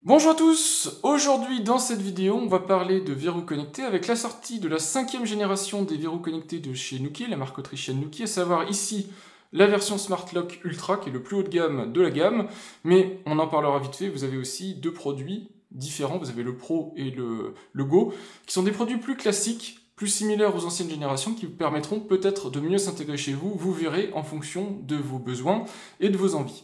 Bonjour à tous, aujourd'hui dans cette vidéo on va parler de verrous connectés avec la sortie de la 5e génération des verrous connectés de chez Nuki, la marque autrichienne Nuki, à savoir ici la version Smart Lock Ultra qui est le plus haut de gamme de la gamme, mais on en parlera vite fait, vous avez aussi deux produits différents, vous avez le Pro et le Go, qui sont des produits plus classiques, plus similaires aux anciennes générations, qui vous permettront peut-être de mieux s'intégrer chez vous, vous verrez en fonction de vos besoins et de vos envies.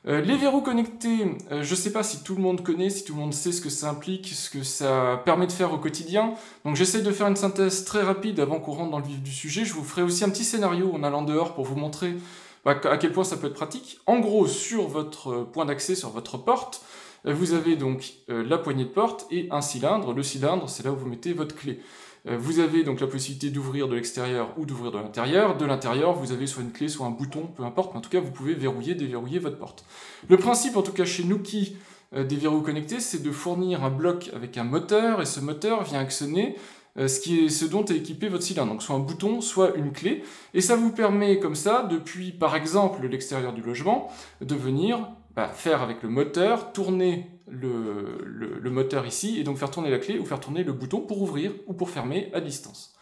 Les verrous connectés, je ne sais pas si tout le monde connaît, si tout le monde sait ce que ça implique, ce que ça permet de faire au quotidien. Donc j'essaie de faire une synthèse très rapide avant qu'on rentre dans le vif du sujet. Je vous ferai aussi un petit scénario en allant dehors pour vous montrer à quel point ça peut être pratique. En gros, sur votre point d'accès, sur votre porte, vous avez donc la poignée de porte et un cylindre. Le cylindre, c'est là où vous mettez votre clé. Vous avez donc la possibilité d'ouvrir de l'extérieur ou d'ouvrir de l'intérieur. De l'intérieur, vous avez soit une clé, soit un bouton, peu importe, mais en tout cas, vous pouvez verrouiller, déverrouiller votre porte. Le principe, en tout cas chez Nuki, des verrous connectés, c'est de fournir un bloc avec un moteur, et ce moteur vient actionner ce dont est équipé votre cylindre, donc soit un bouton, soit une clé, et ça vous permet comme ça, depuis par exemple l'extérieur du logement, de venir faire avec le moteur, tourner le moteur ici, et donc faire tourner la clé ou faire tourner le bouton pour ouvrir ou pour fermer à distance.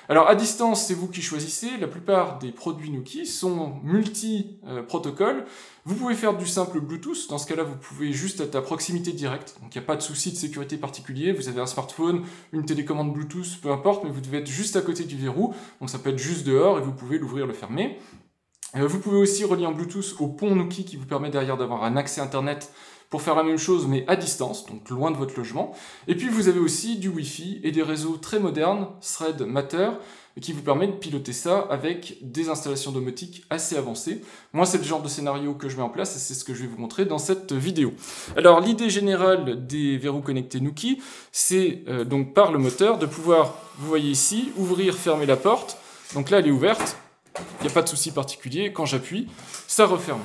Alors à distance, c'est vous qui choisissez, la plupart des produits Nuki sont multi-protocoles. Vous pouvez faire du simple Bluetooth, dans ce cas-là vous pouvez juste être à proximité directe, donc il n'y a pas de souci de sécurité particulier, vous avez un smartphone, une télécommande Bluetooth, peu importe, mais vous devez être juste à côté du verrou, donc ça peut être juste dehors et vous pouvez l'ouvrir, le fermer. Vous pouvez aussi relier en Bluetooth au pont Nuki qui vous permet derrière d'avoir un accès internet pour faire la même chose mais à distance, donc loin de votre logement. Et puis vous avez aussi du Wi-Fi et des réseaux très modernes, Thread Matter, qui vous permet de piloter ça avec des installations domotiques assez avancées. Moi, c'est le genre de scénario que je mets en place et c'est ce que je vais vous montrer dans cette vidéo. Alors, l'idée générale des verrous connectés Nuki, c'est donc par le moteur de pouvoir, vous voyez ici, ouvrir, fermer la porte. Donc là, elle est ouverte, il n'y a pas de souci particulier, quand j'appuie, ça referme.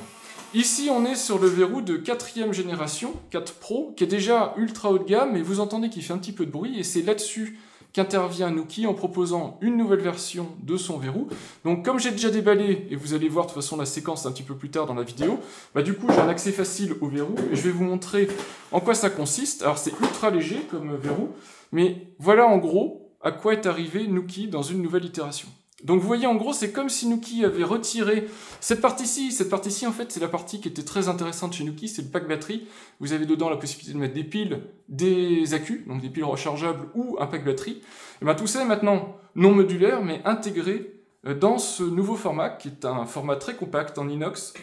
Ici, on est sur le verrou de 4e génération, 4 Pro, qui est déjà ultra haut de gamme, et vous entendez qu'il fait un petit peu de bruit, et c'est là-dessus qu'intervient Nuki en proposant une nouvelle version de son verrou. Donc comme j'ai déjà déballé, et vous allez voir de toute façon la séquence un petit peu plus tard dans la vidéo, du coup j'ai un accès facile au verrou, et je vais vous montrer en quoi ça consiste. Alors c'est ultra léger comme verrou, mais voilà en gros à quoi est arrivé Nuki dans une nouvelle itération. Donc vous voyez, en gros, c'est comme si Nuki avait retiré cette partie-ci. Cette partie-ci, en fait, c'est la partie qui était très intéressante chez Nuki, c'est le pack batterie. Vous avez dedans la possibilité de mettre des piles, des accus, donc des piles rechargeables ou un pack batterie. Et bien tout ça est maintenant non modulaire, mais intégré dans ce nouveau format, qui est un format très compact en inox,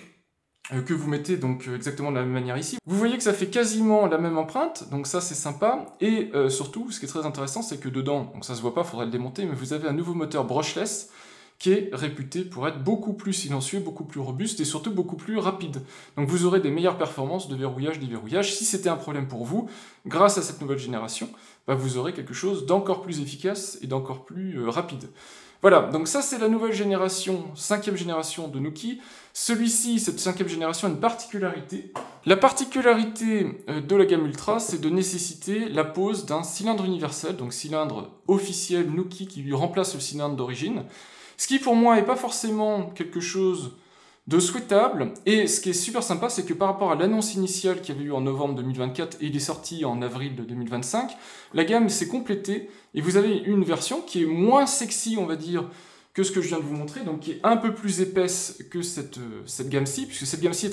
que vous mettez donc exactement de la même manière ici. Vous voyez que ça fait quasiment la même empreinte, donc ça c'est sympa, et surtout, ce qui est très intéressant, c'est que dedans, donc ça se voit pas, faudrait le démonter, mais vous avez un nouveau moteur brushless, qui est réputé pour être beaucoup plus silencieux, beaucoup plus robuste, et surtout beaucoup plus rapide. Donc vous aurez des meilleures performances de verrouillage, déverrouillage. Si c'était un problème pour vous, grâce à cette nouvelle génération, vous aurez quelque chose d'encore plus efficace et d'encore plus rapide. Voilà, donc ça c'est la nouvelle génération, 5e génération de Nuki. Celui-ci, cette 5e génération, a une particularité. La particularité de la gamme Ultra, c'est de nécessiter la pose d'un cylindre universel, donc cylindre officiel Nuki qui lui remplace le cylindre d'origine. Ce qui pour moi n'est pas forcément quelque chose de souhaitable, et ce qui est super sympa, c'est que par rapport à l'annonce initiale qu'il y avait eu en novembre 2024, et il est sorti en avril de 2025, la gamme s'est complétée, et vous avez une version qui est moins sexy, on va dire, que ce que je viens de vous montrer, donc qui est un peu plus épaisse que cette gamme-ci, puisque cette gamme-ci est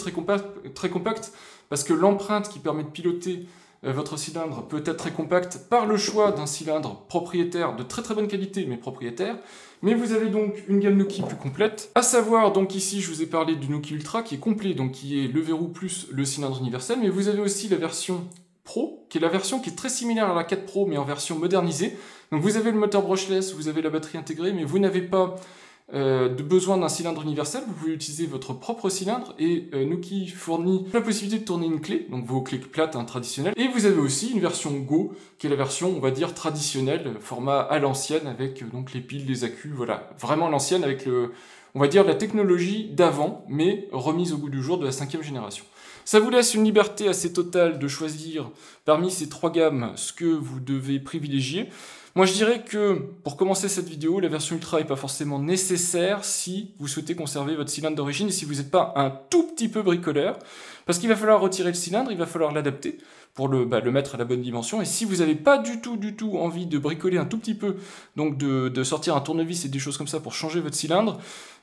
très compacte, parce que l'empreinte qui permet de piloter votre cylindre peut être très compacte par le choix d'un cylindre propriétaire de très très bonne qualité, mais propriétaire. Mais vous avez donc une gamme Nuki plus complète, à savoir, donc ici je vous ai parlé du Nuki Ultra qui est complet, donc qui est le verrou plus le cylindre universel, mais vous avez aussi la version Pro, qui est la version qui est très similaire à la 4 Pro, mais en version modernisée. Donc vous avez le moteur brushless, vous avez la batterie intégrée, mais vous n'avez pas de besoin d'un cylindre universel, vous pouvez utiliser votre propre cylindre, et Nuki fournit la possibilité de tourner une clé, donc vos clés plates traditionnelles, et vous avez aussi une version Go, qui est la version, on va dire, traditionnelle, format à l'ancienne, avec donc les piles, les accus, voilà, vraiment à l'ancienne, avec on va dire, la technologie d'avant, mais remise au goût du jour de la 5e génération. Ça vous laisse une liberté assez totale de choisir parmi ces 3 gammes ce que vous devez privilégier. Moi je dirais que, pour commencer cette vidéo, la version Ultra n'est pas forcément nécessaire si vous souhaitez conserver votre cylindre d'origine et si vous n'êtes pas un tout petit peu bricoleur, parce qu'il va falloir retirer le cylindre, il va falloir l'adapter pour le mettre à la bonne dimension, et si vous n'avez pas du tout envie de bricoler un tout petit peu, donc de sortir un tournevis et des choses comme ça pour changer votre cylindre,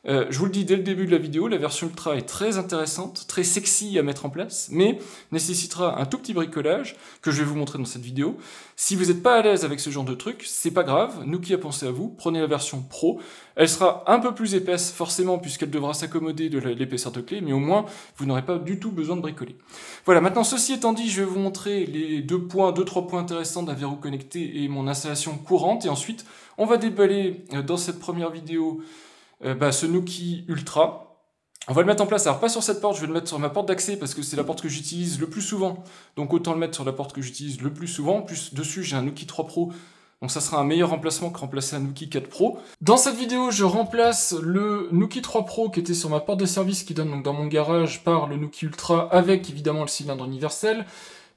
je vous le dis dès le début de la vidéo, la version Ultra est très intéressante, très sexy à mettre en place, mais nécessitera un tout petit bricolage, que je vais vous montrer dans cette vidéo. Si vous n'êtes pas à l'aise avec ce genre de truc, c'est pas grave, Nuki a pensé à vous, prenez la version Pro, elle sera un peu plus épaisse forcément puisqu'elle devra s'accommoder de l'épaisseur de clé, mais au moins vous n'aurez pas du tout besoin de bricoler. Voilà, maintenant ceci étant dit, je vais vous montrer les 2-3 points intéressants d'un verrou connecté et mon installation courante, et ensuite on va déballer dans cette première vidéo ce Nuki Ultra. On va le mettre en place, alors pas sur cette porte, je vais le mettre sur ma porte d'accès parce que c'est la porte que j'utilise le plus souvent. Donc autant le mettre sur la porte que j'utilise le plus souvent. En plus, dessus, j'ai un Nuki 3 Pro, donc ça sera un meilleur remplacement que remplacer un Nuki 4 Pro. Dans cette vidéo, je remplace le Nuki 3 Pro qui était sur ma porte de service qui donne donc dans mon garage par le Nuki Ultra avec évidemment le cylindre universel.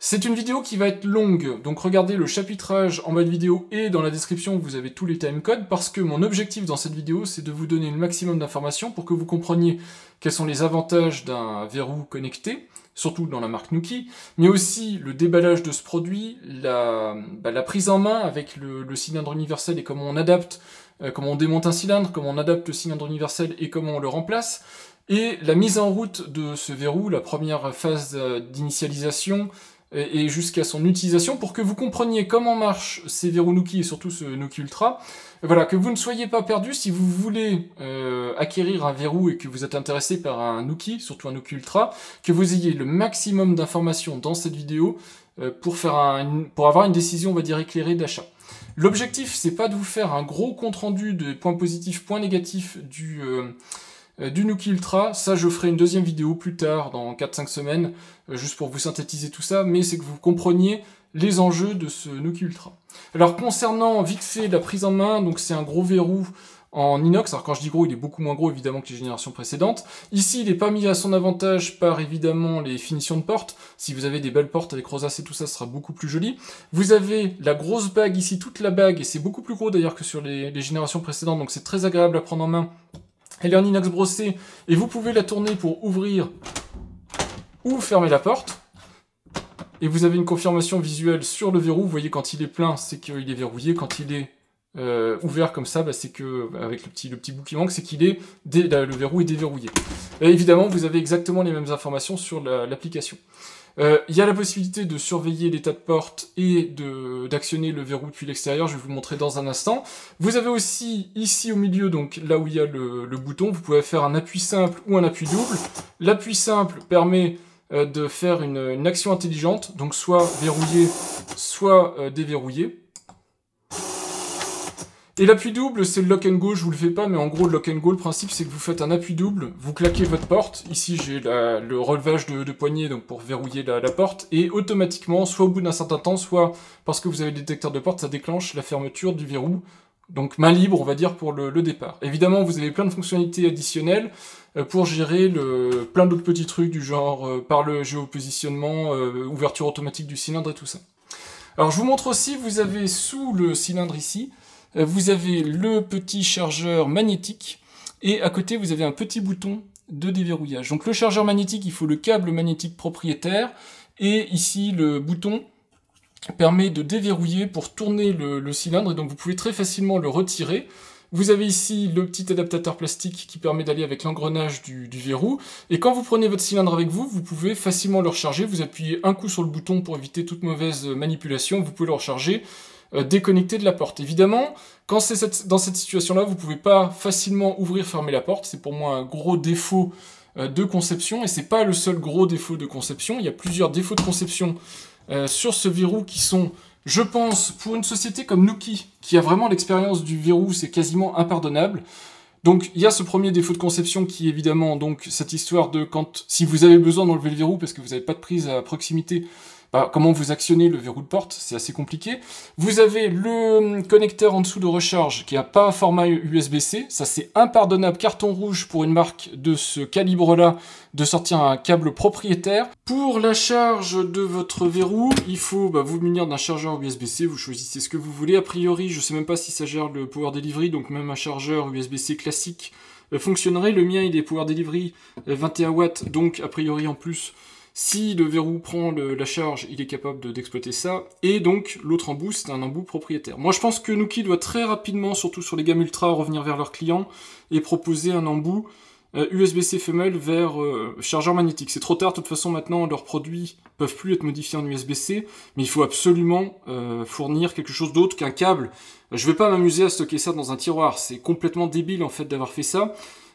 C'est une vidéo qui va être longue, donc regardez le chapitrage en bas de vidéo et dans la description vous avez tous les timecodes parce que mon objectif dans cette vidéo c'est de vous donner le maximum d'informations pour que vous compreniez quels sont les avantages d'un verrou connecté, surtout dans la marque Nuki, mais aussi le déballage de ce produit, la prise en main avec le cylindre universel et comment on adapte, comment on démonte un cylindre, comment on adapte le cylindre universel et comment on le remplace, et la mise en route de ce verrou, la première phase d'initialisation, et jusqu'à son utilisation pour que vous compreniez comment marchent ces verrous Nuki et surtout ce Nuki Ultra. Voilà, que vous ne soyez pas perdu si vous voulez acquérir un verrou et que vous êtes intéressé par un Nuki, surtout un Nuki Ultra, que vous ayez le maximum d'informations dans cette vidéo pour avoir une décision, on va dire, éclairée d'achat. L'objectif, c'est pas de vous faire un gros compte-rendu de points positifs, points négatifs du Nuki Ultra, ça je ferai une deuxième vidéo plus tard, dans 4-5 semaines, juste pour vous synthétiser tout ça, mais c'est que vous compreniez les enjeux de ce Nuki Ultra. Alors concernant vite fait la prise en main, donc c'est un gros verrou en inox, alors quand je dis gros, il est beaucoup moins gros évidemment que les générations précédentes. Ici, il n'est pas mis à son avantage par évidemment les finitions de porte. Si vous avez des belles portes avec rosace et tout ça, ce sera beaucoup plus joli. Vous avez la grosse bague ici, toute la bague, et c'est beaucoup plus gros d'ailleurs que sur les générations précédentes, donc c'est très agréable à prendre en main. Elle est en inox brossé, et vous pouvez la tourner pour ouvrir ou fermer la porte. Et vous avez une confirmation visuelle sur le verrou. Vous voyez, quand il est plein, c'est qu'il est verrouillé. Quand il est ouvert comme ça, c'est que, avec le petit bout qui manque, c'est qu'il est le verrou est déverrouillé. Et évidemment, vous avez exactement les mêmes informations sur l'application. Il y a la possibilité de surveiller l'état de porte et d'actionner le verrou depuis l'extérieur, je vais vous montrer dans un instant. Vous avez aussi ici au milieu, donc là où il y a le bouton, vous pouvez faire un appui simple ou un appui double. L'appui simple permet de faire une action intelligente, donc soit verrouiller, soit déverrouiller. Et l'appui double, c'est le lock and go, je vous le fais pas, mais en gros, le lock and go, le principe, c'est que vous faites un appui double, vous claquez votre porte, ici j'ai le relevage de poignée, donc pour verrouiller la porte, et automatiquement, soit au bout d'un certain temps, soit parce que vous avez le détecteur de porte, ça déclenche la fermeture du verrou, donc main libre, on va dire, pour le départ. Évidemment, vous avez plein de fonctionnalités additionnelles pour gérer plein d'autres petits trucs, du genre par le géopositionnement, ouverture automatique du cylindre et tout ça. Alors, je vous montre aussi, vous avez sous le cylindre ici, vous avez le petit chargeur magnétique, et à côté vous avez un petit bouton de déverrouillage. Donc le chargeur magnétique, il faut le câble magnétique propriétaire, et ici le bouton permet de déverrouiller pour tourner le cylindre, et donc vous pouvez très facilement le retirer. Vous avez ici le petit adaptateur plastique qui permet d'aller avec l'engrenage du verrou, et quand vous prenez votre cylindre avec vous, vous pouvez facilement le recharger, vous appuyez un coup sur le bouton pour éviter toute mauvaise manipulation, vous pouvez le recharger, déconnecté de la porte. Évidemment, quand c'est dans cette situation-là, vous ne pouvez pas facilement ouvrir, fermer la porte. C'est pour moi un gros défaut de conception, et c'est pas le seul gros défaut de conception. Il y a plusieurs défauts de conception sur ce verrou qui sont, je pense, pour une société comme Nuki, qui a vraiment l'expérience du verrou, c'est quasiment impardonnable. Donc il y a ce premier défaut de conception qui est évidemment donc cette histoire de si vous avez besoin d'enlever le verrou parce que vous n'avez pas de prise à proximité, comment vous actionnez le verrou de porte, c'est assez compliqué. Vous avez le connecteur en dessous de recharge qui n'a pas un format USB-C. Ça, c'est impardonnable, carton rouge pour une marque de ce calibre-là, de sortir un câble propriétaire. Pour la charge de votre verrou, il faut vous munir d'un chargeur USB-C. Vous choisissez ce que vous voulez. A priori, je ne sais même pas si ça gère le Power Delivery, donc même un chargeur USB-C classique fonctionnerait. Le mien, il est Power Delivery 21 watts, donc a priori en plus, si le verrou prend la charge, il est capable d'exploiter ça. Et donc, l'autre embout, c'est un embout propriétaire. Moi, je pense que Nuki doit très rapidement, surtout sur les gammes Ultra, revenir vers leurs clients et proposer un embout USB-C femelle vers chargeur magnétique. C'est trop tard, de toute façon, maintenant, leurs produits peuvent plus être modifiés en USB-C, mais il faut absolument fournir quelque chose d'autre qu'un câble. Je vais pas m'amuser à stocker ça dans un tiroir, c'est complètement débile, en fait, d'avoir fait ça.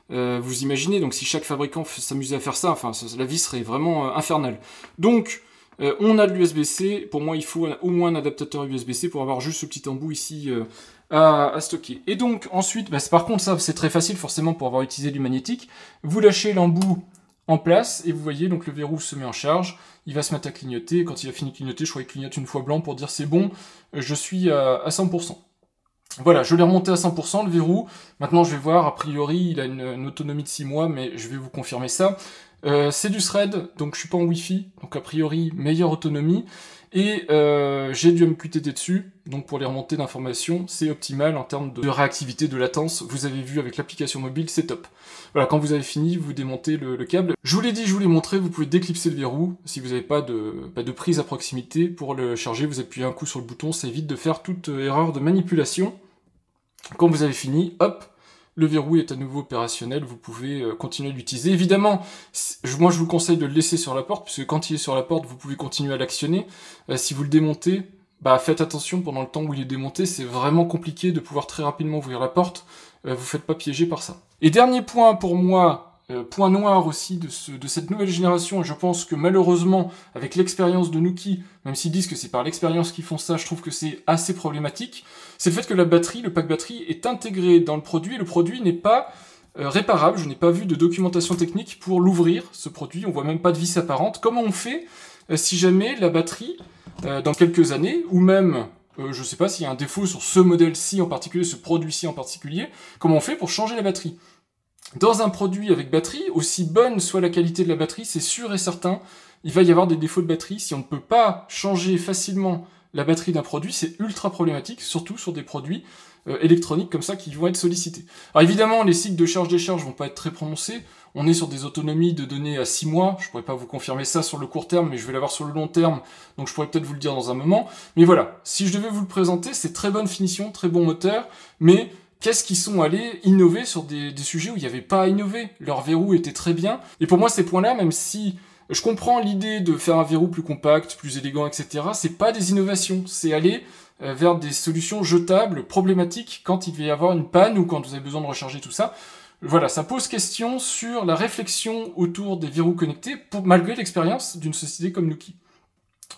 Vous imaginez, donc si chaque fabricant s'amusait à faire ça, enfin, la vie serait vraiment infernale. Donc, on a de l'USB-C, pour moi, il faut au moins un adaptateur USB-C pour avoir juste ce petit embout ici à stocker. Et donc, ensuite, par contre, ça, c'est très facile, forcément, pour avoir utilisé du magnétique. Vous lâchez l'embout en place, et vous voyez, donc le verrou se met en charge, il va se mettre à clignoter, quand il a fini de clignoter, je crois qu'il clignote une fois blanc pour dire c'est bon, je suis à 100%. Voilà, je l'ai remonté à 100%, le verrou. Maintenant, je vais voir, a priori, il a une autonomie de 6 mois, mais je vais vous confirmer ça. C'est du thread, donc je suis pas en Wi-Fi, donc a priori, meilleure autonomie. Et j'ai du MQTT dessus, donc pour les remontées d'informations, c'est optimal en termes de réactivité, de latence. Vous avez vu avec l'application mobile, c'est top. Voilà, quand vous avez fini, vous démontez le câble. Je vous l'ai dit, je vous l'ai montré, vous pouvez déclipser le verrou. Si vous n'avez pas de prise à proximité pour le charger, vous appuyez un coup sur le bouton, ça évite de faire toute erreur de manipulation. Quand vous avez fini, hop, le verrou est à nouveau opérationnel, vous pouvez continuer à l'utiliser. Évidemment, moi je vous conseille de le laisser sur la porte, puisque quand il est sur la porte, vous pouvez continuer à l'actionner. Si vous le démontez, faites attention pendant le temps où il est démonté, c'est vraiment compliqué de pouvoir très rapidement ouvrir la porte, vous faites pas piéger par ça. Et dernier point pour moi, point noir aussi de cette nouvelle génération, et je pense que malheureusement, avec l'expérience de Nuki, même s'ils disent que c'est par l'expérience qu'ils font ça, je trouve que c'est assez problématique, c'est le fait que la batterie, le pack batterie, est intégré dans le produit, et le produit n'est pas réparable. Je n'ai pas vu de documentation technique pour l'ouvrir, ce produit, on voit même pas de vis apparente. Comment on fait si jamais la batterie, dans quelques années, ou même, je sais pas s'il y a un défaut sur ce modèle-ci en particulier, ce produit-ci en particulier, comment on fait pour changer la batterie ? Dans un produit avec batterie, aussi bonne soit la qualité de la batterie, c'est sûr et certain, il va y avoir des défauts de batterie. Si on ne peut pas changer facilement la batterie d'un produit, c'est ultra problématique, surtout sur des produits électroniques comme ça qui vont être sollicités. Alors évidemment, les cycles de charge-décharge vont pas être très prononcés, on est sur des autonomies de données à 6 mois, je pourrais pas vous confirmer ça sur le court terme, mais je vais l'avoir sur le long terme, donc je pourrais peut-être vous le dire dans un moment. Mais voilà, si je devais vous le présenter, c'est très bonne finition, très bon moteur, mais qu'est-ce qu'ils sont allés innover sur des sujets où il n'y avait pas à innover. Leur verrou était très bien. Et pour moi, ces points-là, même si je comprends l'idée de faire un verrou plus compact, plus élégant, etc., c'est pas des innovations. C'est aller vers des solutions jetables, problématiques, quand il va y avoir une panne ou quand vous avez besoin de recharger tout ça. Voilà, ça pose question sur la réflexion autour des verrous connectés, malgré l'expérience d'une société comme Nuki.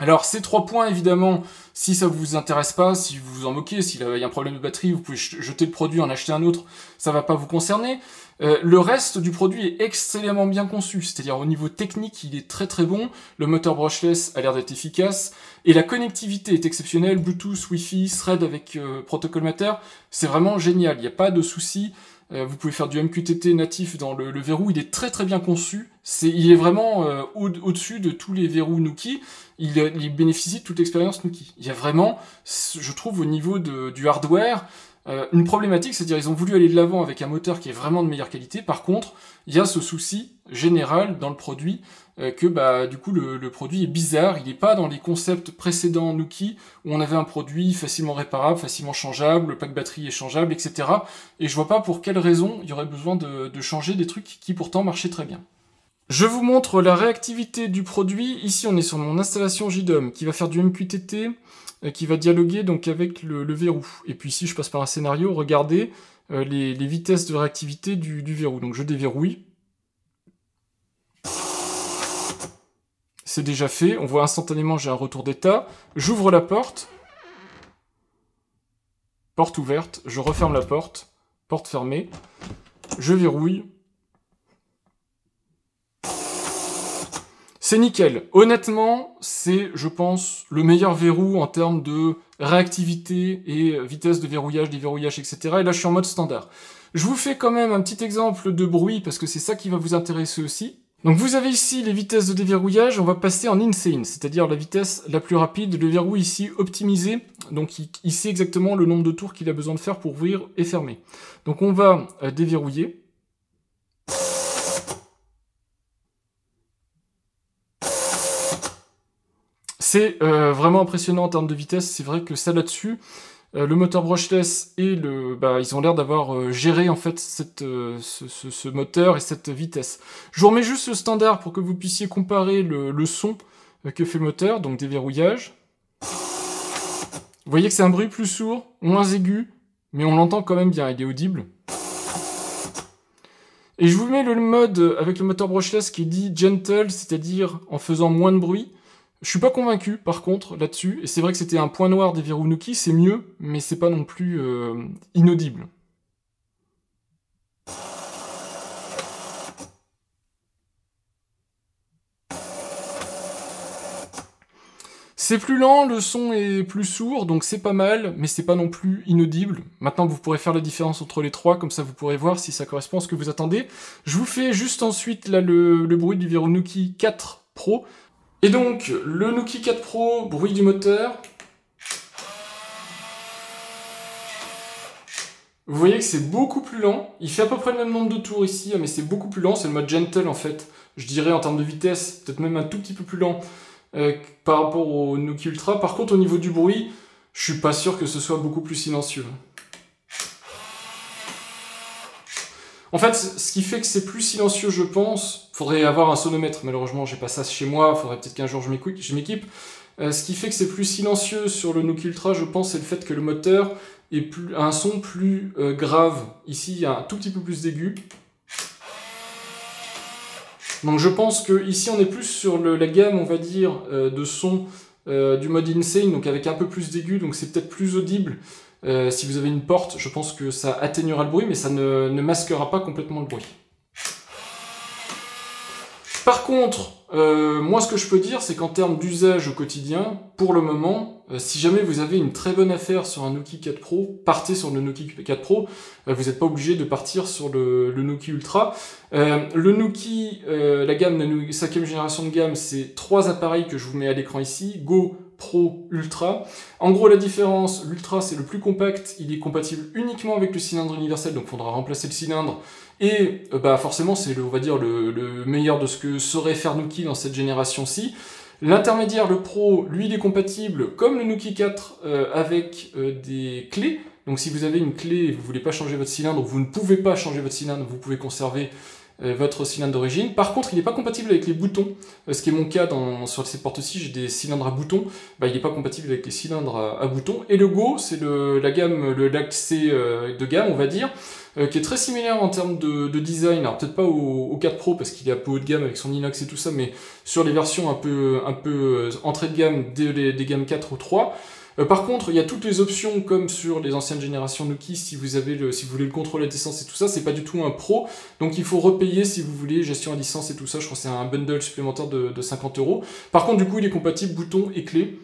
Alors, ces 3 points, évidemment, si ça vous intéresse pas, si vous vous en moquez, s'il y a un problème de batterie, vous pouvez jeter le produit, en acheter un autre, ça va pas vous concerner. Le reste du produit est extrêmement bien conçu, c'est-à-dire au niveau technique, il est très très bon, le moteur brushless a l'air d'être efficace, et la connectivité est exceptionnelle, Bluetooth, Wi-Fi, Thread avec protocole Matter, c'est vraiment génial, il n'y a pas de souci. Vous pouvez faire du MQTT natif dans le verrou, il est très très bien conçu, il est vraiment au-dessus de tous les verrous Nuki, il bénéficie de toute l'expérience Nuki. Il y a vraiment, je trouve, au niveau du hardware, une problématique, c'est-à-dire ils ont voulu aller de l'avant avec un moteur qui est vraiment de meilleure qualité, par contre, il y a ce souci général dans le produit, que du coup le produit est bizarre, il n'est pas dans les concepts précédents Nuki, où on avait un produit facilement réparable, facilement changeable, le pack batterie est changeable, etc. Et je vois pas pour quelle raison il y aurait besoin de changer des trucs qui pourtant marchaient très bien. Je vous montre la réactivité du produit. Ici, on est sur mon installation JDOM qui va faire du MQTT, qui va dialoguer donc avec le verrou. Et puis ici, je passe par un scénario. Regardez les vitesses de réactivité du verrou. Donc je déverrouille. C'est déjà fait. On voit instantanément, j'ai un retour d'état. J'ouvre la porte. Porte ouverte. Je referme la porte. Porte fermée. Je verrouille. C'est nickel. Honnêtement, c'est, je pense, le meilleur verrou en termes de réactivité et vitesse de verrouillage, déverrouillage, etc. Et là, je suis en mode standard. Je vous fais quand même un petit exemple de bruit, parce que c'est ça qui va vous intéresser aussi. Donc vous avez ici les vitesses de déverrouillage, on va passer en insane, c'est-à-dire la vitesse la plus rapide, le verrou ici optimisé, donc il sait exactement le nombre de tours qu'il a besoin de faire pour ouvrir et fermer. Donc on va déverrouiller. C'est vraiment impressionnant en termes de vitesse, c'est vrai que ça là-dessus, le moteur brushless et ils ont l'air d'avoir géré en fait ce moteur et cette vitesse. Je vous remets juste le standard pour que vous puissiez comparer le son que fait le moteur, donc déverrouillage. Vous voyez que c'est un bruit plus sourd, moins aigu, mais on l'entend quand même bien, il est audible. Et je vous mets le mode avec le moteur brushless qui est dit gentle, c'est-à-dire en faisant moins de bruit. Je suis pas convaincu, par contre, là-dessus, et c'est vrai que c'était un point noir des verrous Nuki, c'est mieux, mais c'est pas non plus inaudible. C'est plus lent, le son est plus sourd, donc c'est pas mal, mais c'est pas non plus inaudible. Maintenant, vous pourrez faire la différence entre les trois, comme ça vous pourrez voir si ça correspond à ce que vous attendez. Je vous fais juste ensuite là le bruit du verrou Nuki 4 Pro. Et donc, le Nuki 4 Pro, bruit du moteur. Vous voyez que c'est beaucoup plus lent. Il fait à peu près le même nombre de tours ici, mais c'est beaucoup plus lent. C'est le mode gentle en fait. Je dirais en termes de vitesse, peut-être même un tout petit peu plus lent par rapport au Nuki Ultra. Par contre, au niveau du bruit, je suis pas sûr que ce soit beaucoup plus silencieux. En fait, ce qui fait que c'est plus silencieux, je pense, faudrait avoir un sonomètre. Malheureusement, j'ai pas ça chez moi, faudrait peut-être qu'un jour je m'équipe. Ce qui fait que c'est plus silencieux sur le Nuki Ultra, je pense, c'est le fait que le moteur a un son plus grave. Ici, il y a un tout petit peu plus d'aigu. Donc je pense que ici on est plus sur la gamme, on va dire, de son du mode insane, donc avec un peu plus d'aigu, donc c'est peut-être plus audible. Si vous avez une porte, je pense que ça atténuera le bruit, mais ça ne masquera pas complètement le bruit. Par contre, moi ce que je peux dire, c'est qu'en termes d'usage au quotidien, pour le moment, si jamais vous avez une très bonne affaire sur un Nuki 4 Pro, partez sur le Nuki 4 Pro, vous n'êtes pas obligé de partir sur le Nuki Ultra. Le Nuki, la gamme, la 5e génération de gamme, c'est 3 appareils que je vous mets à l'écran ici, Go, Pro, Ultra. En gros, la différence, l'Ultra c'est le plus compact, il est compatible uniquement avec le cylindre universel, donc il faudra remplacer le cylindre. Et forcément, c'est on va dire le meilleur de ce que saurait faire Nuki dans cette génération-ci. L'intermédiaire, le Pro, lui, il est compatible, comme le Nuki 4, avec des clés. Donc si vous avez une clé et vous ne voulez pas changer votre cylindre, vous ne pouvez pas changer votre cylindre, vous pouvez conserver votre cylindre d'origine. Par contre, il n'est pas compatible avec les boutons, ce qui est mon cas sur cette porte-ci, j'ai des cylindres à boutons, il n'est pas compatible avec les cylindres à boutons. Et le Go, c'est la gamme, l'accès de gamme, on va dire, qui est très similaire en termes de design, alors peut-être pas au 4 Pro parce qu'il est un peu haut de gamme avec son inox et tout ça, mais sur les versions un peu entrée de gamme des gammes 4 ou 3. Par contre, il y a toutes les options comme sur les anciennes générations Nuki, si vous voulez le contrôle à distance et tout ça, c'est pas du tout un Pro, donc il faut repayer si vous voulez gestion à distance et tout ça, je crois que c'est un bundle supplémentaire de 50 €. Par contre, du coup, il est compatible bouton et clé.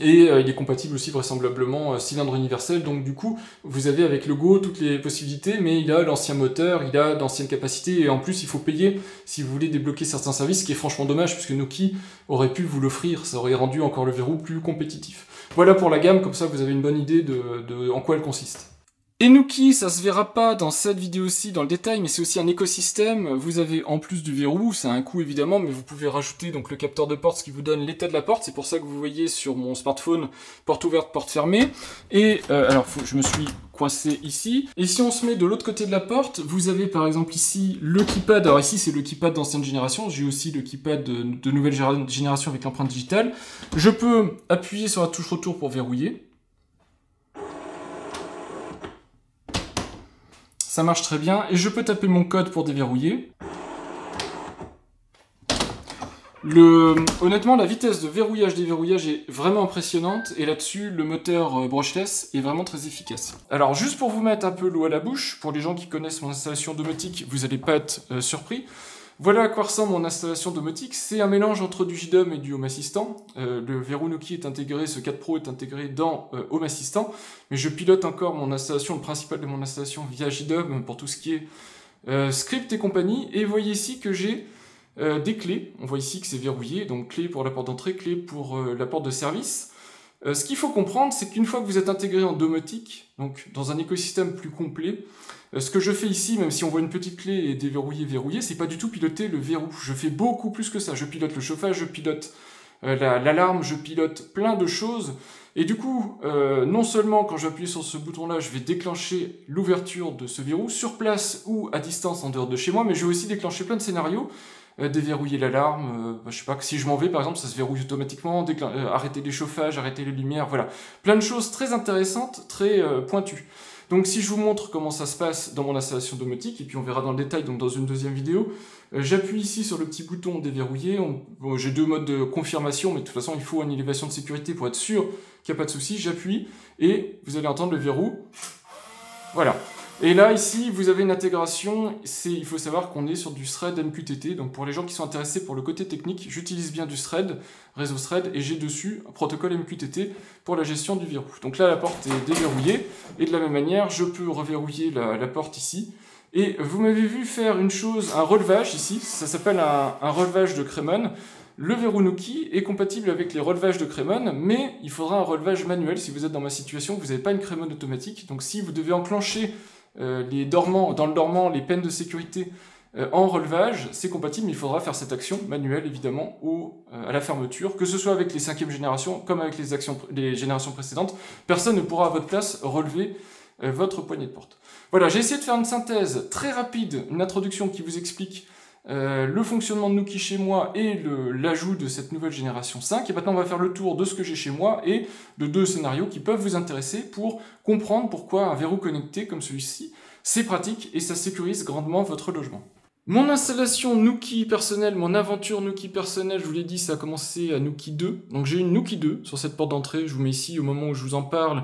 Et il est compatible aussi vraisemblablement cylindre universel, donc du coup vous avez avec le Go toutes les possibilités, mais il a l'ancien moteur, il a d'anciennes capacités, et en plus il faut payer si vous voulez débloquer certains services, ce qui est franchement dommage puisque Nuki aurait pu vous l'offrir, ça aurait rendu encore le verrou plus compétitif. Voilà pour la gamme, comme ça vous avez une bonne idée de en quoi elle consiste. Et Nuki, ça se verra pas dans cette vidéo-ci dans le détail, mais c'est aussi un écosystème. Vous avez en plus du verrou, ça a un coût évidemment, mais vous pouvez rajouter donc le capteur de porte, ce qui vous donne l'état de la porte. C'est pour ça que vous voyez sur mon smartphone porte ouverte, porte fermée. Et alors je me suis coincé ici. Et si on se met de l'autre côté de la porte, vous avez par exemple ici le keypad. Alors ici c'est le keypad d'ancienne génération. J'ai aussi le keypad de nouvelle génération avec l'empreinte digitale. Je peux appuyer sur la touche retour pour verrouiller. Ça marche très bien, et je peux taper mon code pour déverrouiller. Honnêtement, la vitesse de verrouillage-déverrouillage est vraiment impressionnante, et là-dessus, le moteur brushless est vraiment très efficace. Alors, juste pour vous mettre un peu l'eau à la bouche, pour les gens qui connaissent mon installation domotique, vous n'allez pas être surpris. Voilà à quoi ressemble mon installation domotique. C'est un mélange entre du JDOM et du Home Assistant. Le verrou Nuki est intégré, ce 4 Pro est intégré dans Home Assistant, mais je pilote encore mon installation, le principal de mon installation via JDOM pour tout ce qui est script et compagnie. Et vous voyez ici que j'ai des clés. On voit ici que c'est verrouillé, donc clé pour la porte d'entrée, clé pour la porte de service. Ce qu'il faut comprendre, c'est qu'une fois que vous êtes intégré en domotique, donc dans un écosystème plus complet, ce que je fais ici, même si on voit une petite clé et déverrouiller, verrouiller, c'est pas du tout piloter le verrou. Je fais beaucoup plus que ça. Je pilote le chauffage, je pilote l'alarme, je pilote plein de choses. Et du coup, non seulement quand j'appuie sur ce bouton-là, je vais déclencher l'ouverture de ce verrou sur place ou à distance en dehors de chez moi, mais je vais aussi déclencher plein de scénarios. Déverrouiller l'alarme, je sais pas, si je m'en vais par exemple, ça se verrouille automatiquement, arrêter les chauffages, arrêter les lumières, voilà. Plein de choses très intéressantes, très pointues. Donc si je vous montre comment ça se passe dans mon installation domotique, et puis on verra dans le détail donc dans une deuxième vidéo, j'appuie ici sur le petit bouton déverrouiller, bon, j'ai 2 modes de confirmation, mais de toute façon il faut une élévation de sécurité pour être sûr qu'il n'y a pas de souci, j'appuie, et vous allez entendre le verrou, voilà. Et là, ici, vous avez une intégration, il faut savoir qu'on est sur du thread MQTT, donc pour les gens qui sont intéressés pour le côté technique, j'utilise bien du thread, réseau thread, et j'ai dessus un protocole MQTT pour la gestion du verrou. Donc là, la porte est déverrouillée, et de la même manière, je peux reverrouiller la porte ici. Et vous m'avez vu faire une chose, un relevage ici, ça s'appelle un relevage de Cremon. Le verrou Nuki est compatible avec les relevages de Cremon, mais il faudra un relevage manuel si vous êtes dans ma situation, vous n'avez pas une Cremon automatique, donc si vous devez enclencher dans le dormant, les peines de sécurité en relevage, c'est compatible, mais il faudra faire cette action manuelle, évidemment, à la fermeture, que ce soit avec les 5e générations, comme avec les générations précédentes. Personne ne pourra à votre place relever votre poignée de porte. Voilà, j'ai essayé de faire une synthèse très rapide, une introduction qui vous explique le fonctionnement de Nuki chez moi et l'ajout de cette nouvelle génération 5. Et maintenant, on va faire le tour de ce que j'ai chez moi et de 2 scénarios qui peuvent vous intéresser pour comprendre pourquoi un verrou connecté comme celui-ci, c'est pratique et ça sécurise grandement votre logement. Mon installation Nuki personnelle, mon aventure Nuki personnelle, je vous l'ai dit, ça a commencé à Nuki 2. Donc j'ai une Nuki 2 sur cette porte d'entrée. Je vous mets ici, au moment où je vous en parle,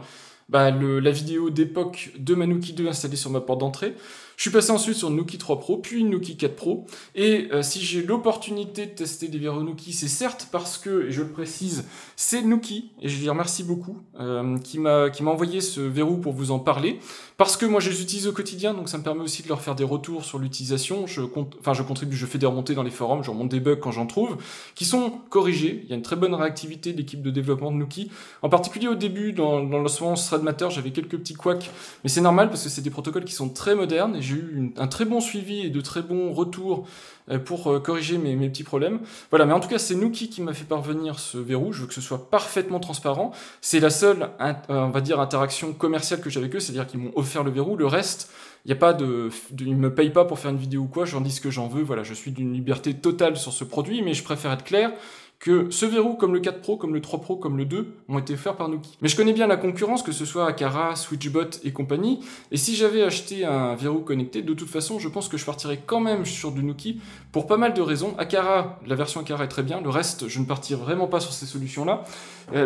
la vidéo d'époque de ma Nuki 2 installée sur ma porte d'entrée. Je suis passé ensuite sur une Nuki 3 Pro, puis une Nuki 4 Pro, et si j'ai l'opportunité de tester des verrous Nuki, c'est certes parce que, et je le précise, c'est Nuki, et je les remercie beaucoup, qui m'a envoyé ce verrou pour vous en parler, parce que moi je les utilise au quotidien, donc ça me permet aussi de leur faire des retours sur l'utilisation, je contribue, je fais des remontées dans les forums, je remonte des bugs quand j'en trouve, qui sont corrigés, il y a une très bonne réactivité de l'équipe de développement de Nuki, en particulier au début, dans le lancement Threadmatter, j'avais quelques petits couacs, mais c'est normal parce que c'est des protocoles qui sont très modernes, et j'ai eu un très bon suivi et de très bons retours pour corriger mes petits problèmes. Voilà, mais en tout cas, c'est Nuki qui m'a fait parvenir ce verrou. Je veux que ce soit parfaitement transparent. C'est la seule, on va dire, interaction commerciale que j'ai avec eux, c'est-à-dire qu'ils m'ont offert le verrou. Le reste, il n'y a pas ils me payent pas pour faire une vidéo ou quoi, j'en dis ce que j'en veux. Voilà, je suis d'une liberté totale sur ce produit, mais je préfère être clair que ce verrou, comme le 4 Pro, comme le 3 Pro, comme le 2, ont été offerts par Nuki. Mais je connais bien la concurrence, que ce soit Aqara, Switchbot et compagnie, et si j'avais acheté un verrou connecté, de toute façon, je pense que je partirais quand même sur du Nuki, pour pas mal de raisons. Aqara, la version Aqara est très bien, le reste, je ne partirai vraiment pas sur ces solutions-là,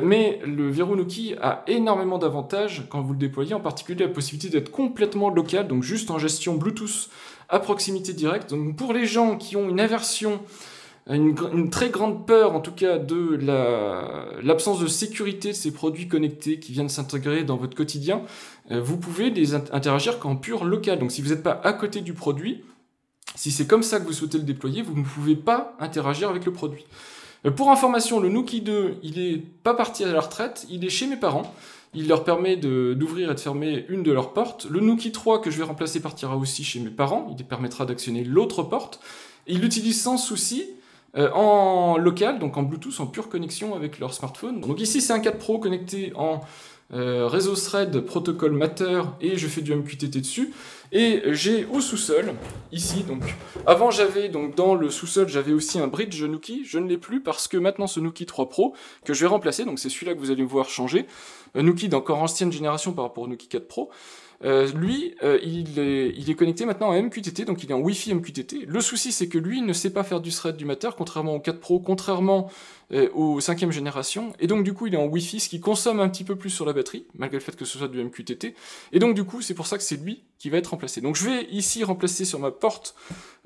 mais le verrou Nuki a énormément d'avantages quand vous le déployez, en particulier la possibilité d'être complètement local, donc juste en gestion Bluetooth à proximité directe. Donc pour les gens qui ont une aversion, une très grande peur en tout cas de l'absence de sécurité de ces produits connectés qui viennent s'intégrer dans votre quotidien, vous pouvez les interagir qu'en pur local. Donc si vous n'êtes pas à côté du produit, si c'est comme ça que vous souhaitez le déployer, vous ne pouvez pas interagir avec le produit. Pour information, le Nuki 2, il n'est pas parti à la retraite, il est chez mes parents. Il leur permet d'ouvrir et de fermer une de leurs portes. Le Nuki 3 que je vais remplacer partira aussi chez mes parents. Il permettra d'actionner l'autre porte. Et ils l'utilisent sans souci en local, donc en Bluetooth, en pure connexion avec leur smartphone. Donc ici, c'est un 4 Pro connecté en réseau thread, protocole Matter, et je fais du MQTT dessus. Et j'ai au sous-sol, ici, donc, avant j'avais, donc dans le sous-sol, j'avais aussi un bridge Nuki, je ne l'ai plus parce que maintenant ce Nuki 3 Pro, que je vais remplacer, donc c'est celui-là que vous allez me voir changer, Nuki d'encore ancienne génération par rapport au Nuki 4 Pro, Lui, il est connecté maintenant à MQTT, donc il est en Wi-Fi MQTT. Le souci, c'est que lui ne sait pas faire du thread du matter, contrairement au 4 Pro, contrairement aux 5e génération, et donc du coup il est en Wi-Fi, ce qui consomme un petit peu plus sur la batterie, malgré le fait que ce soit du MQTT, et donc du coup c'est pour ça que c'est lui qui va être remplacé. Donc je vais ici remplacer sur ma porte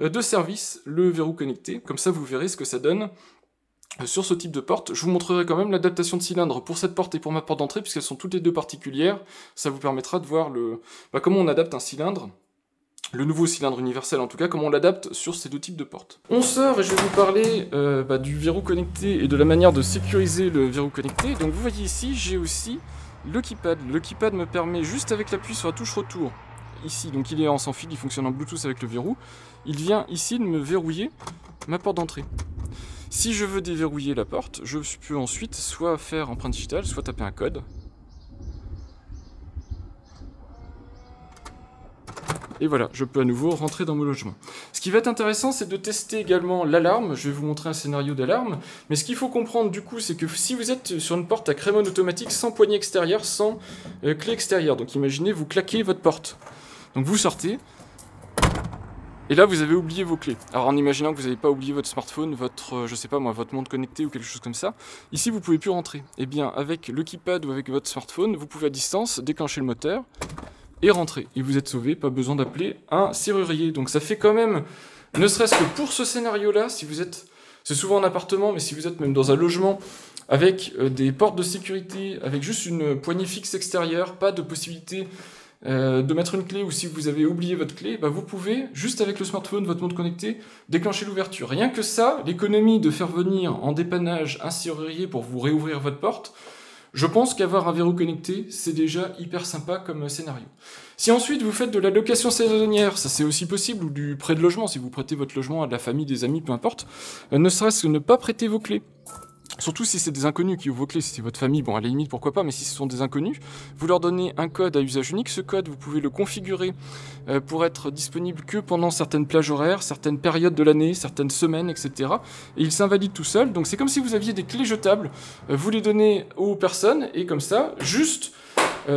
de service le verrou connecté, comme ça vous verrez ce que ça donne sur ce type de porte. Je vous montrerai quand même l'adaptation de cylindre pour cette porte et pour ma porte d'entrée, puisqu'elles sont toutes les deux particulières. Ça vous permettra de voir comment on adapte un cylindre, le nouveau cylindre universel en tout cas, comment on l'adapte sur ces deux types de portes. On sort et je vais vous parler du verrou connecté et de la manière de sécuriser le verrou connecté. Donc vous voyez ici, j'ai aussi le keypad. Le keypad me permet, juste avec l'appui sur la touche retour, ici, donc il est en sans fil, il fonctionne en Bluetooth avec le verrou, il vient ici de me verrouiller ma porte d'entrée. Si je veux déverrouiller la porte, je peux ensuite soit faire empreinte digitale, soit taper un code. Et voilà, je peux à nouveau rentrer dans mon logement. Ce qui va être intéressant, c'est de tester également l'alarme. Je vais vous montrer un scénario d'alarme. Mais ce qu'il faut comprendre du coup, c'est que si vous êtes sur une porte à crémone automatique, sans poignée extérieure, sans clé extérieure, donc imaginez, vous claquez votre porte. Donc vous sortez, et là vous avez oublié vos clés. Alors en imaginant que vous n'avez pas oublié votre smartphone, votre, je sais pas moi, votre montre connectée ou quelque chose comme ça, ici vous pouvez plus rentrer. Eh bien, avec le keypad ou avec votre smartphone, vous pouvez à distance déclencher le moteur, et rentrer. Et vous êtes sauvé, pas besoin d'appeler un serrurier. Donc ça fait quand même, ne serait-ce que pour ce scénario-là, si vous êtes, c'est souvent en appartement, mais si vous êtes même dans un logement avec des portes de sécurité, avec juste une poignée fixe extérieure, pas de possibilité de mettre une clé, ou si vous avez oublié votre clé, bah vous pouvez, juste avec le smartphone, votre montre connectée, déclencher l'ouverture. Rien que ça, l'économie de faire venir en dépannage un serrurier pour vous réouvrir votre porte, je pense qu'avoir un verrou connecté, c'est déjà hyper sympa comme scénario. Si ensuite vous faites de la location saisonnière, ça c'est aussi possible, ou du prêt de logement, si vous prêtez votre logement à de la famille, des amis, peu importe, ne serait-ce que ne pas prêter vos clés. Surtout si c'est des inconnus qui ouvrent vos clés, si c'est votre famille, bon à la limite pourquoi pas, mais si ce sont des inconnus, vous leur donnez un code à usage unique. Ce code, vous pouvez le configurer pour être disponible que pendant certaines plages horaires, certaines périodes de l'année, certaines semaines, etc. Et il s'invalide tout seul, donc c'est comme si vous aviez des clés jetables, vous les donnez aux personnes, et comme ça, juste...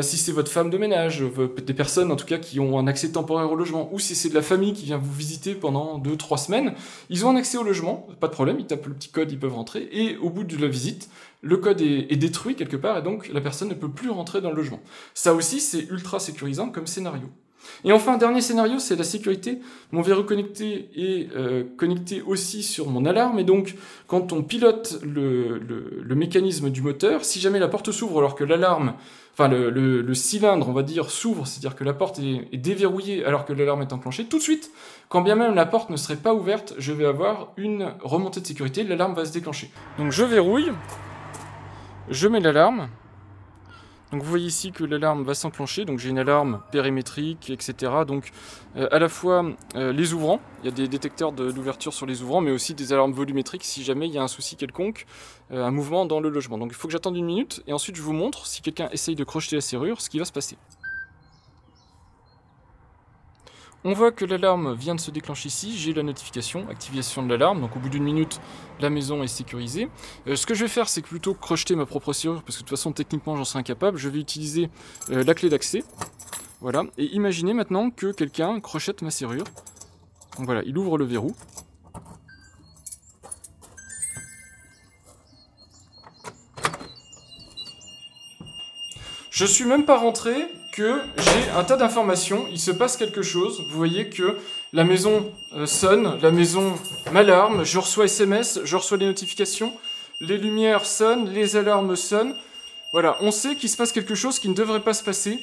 si c'est votre femme de ménage, des personnes en tout cas qui ont un accès temporaire au logement, ou si c'est de la famille qui vient vous visiter pendant 2-3 semaines, ils ont un accès au logement, pas de problème, ils tapent le petit code, ils peuvent rentrer, et au bout de la visite, le code est détruit quelque part, et donc la personne ne peut plus rentrer dans le logement. Ça aussi, c'est ultra sécurisant comme scénario. Et enfin, dernier scénario, c'est la sécurité. Mon verrou connecté est connecté aussi sur mon alarme, et donc quand on pilote le mécanisme du moteur, si jamais la porte s'ouvre alors que l'alarme, enfin le cylindre, on va dire, s'ouvre, c'est-à-dire que la porte est déverrouillée alors que l'alarme est enclenchée, tout de suite, quand bien même la porte ne serait pas ouverte, je vais avoir une remontée de sécurité, l'alarme va se déclencher. Donc je verrouille, je mets l'alarme. Donc vous voyez ici que l'alarme va s'enclencher, donc j'ai une alarme périmétrique, etc. Donc à la fois les ouvrants, il y a des détecteurs d'ouverture sur les ouvrants, mais aussi des alarmes volumétriques si jamais il y a un souci quelconque, un mouvement dans le logement. Donc il faut que j'attende 1 minute, et ensuite je vous montre, si quelqu'un essaye de crocheter la serrure, ce qui va se passer. On voit que l'alarme vient de se déclencher ici, j'ai la notification, activation de l'alarme, donc au bout d'1 minute, la maison est sécurisée. Ce que je vais faire, c'est plutôt crocheter ma propre serrure, parce que de toute façon, techniquement, j'en serais incapable. Je vais utiliser la clé d'accès, voilà, et imaginez maintenant que quelqu'un crochette ma serrure. Donc voilà, il ouvre le verrou. Je suis même pas rentré que j'ai un tas d'informations, il se passe quelque chose. Vous voyez que la maison sonne, la maison m'alarme, je reçois SMS, je reçois des notifications, les lumières sonnent, les alarmes sonnent. Voilà, on sait qu'il se passe quelque chose qui ne devrait pas se passer.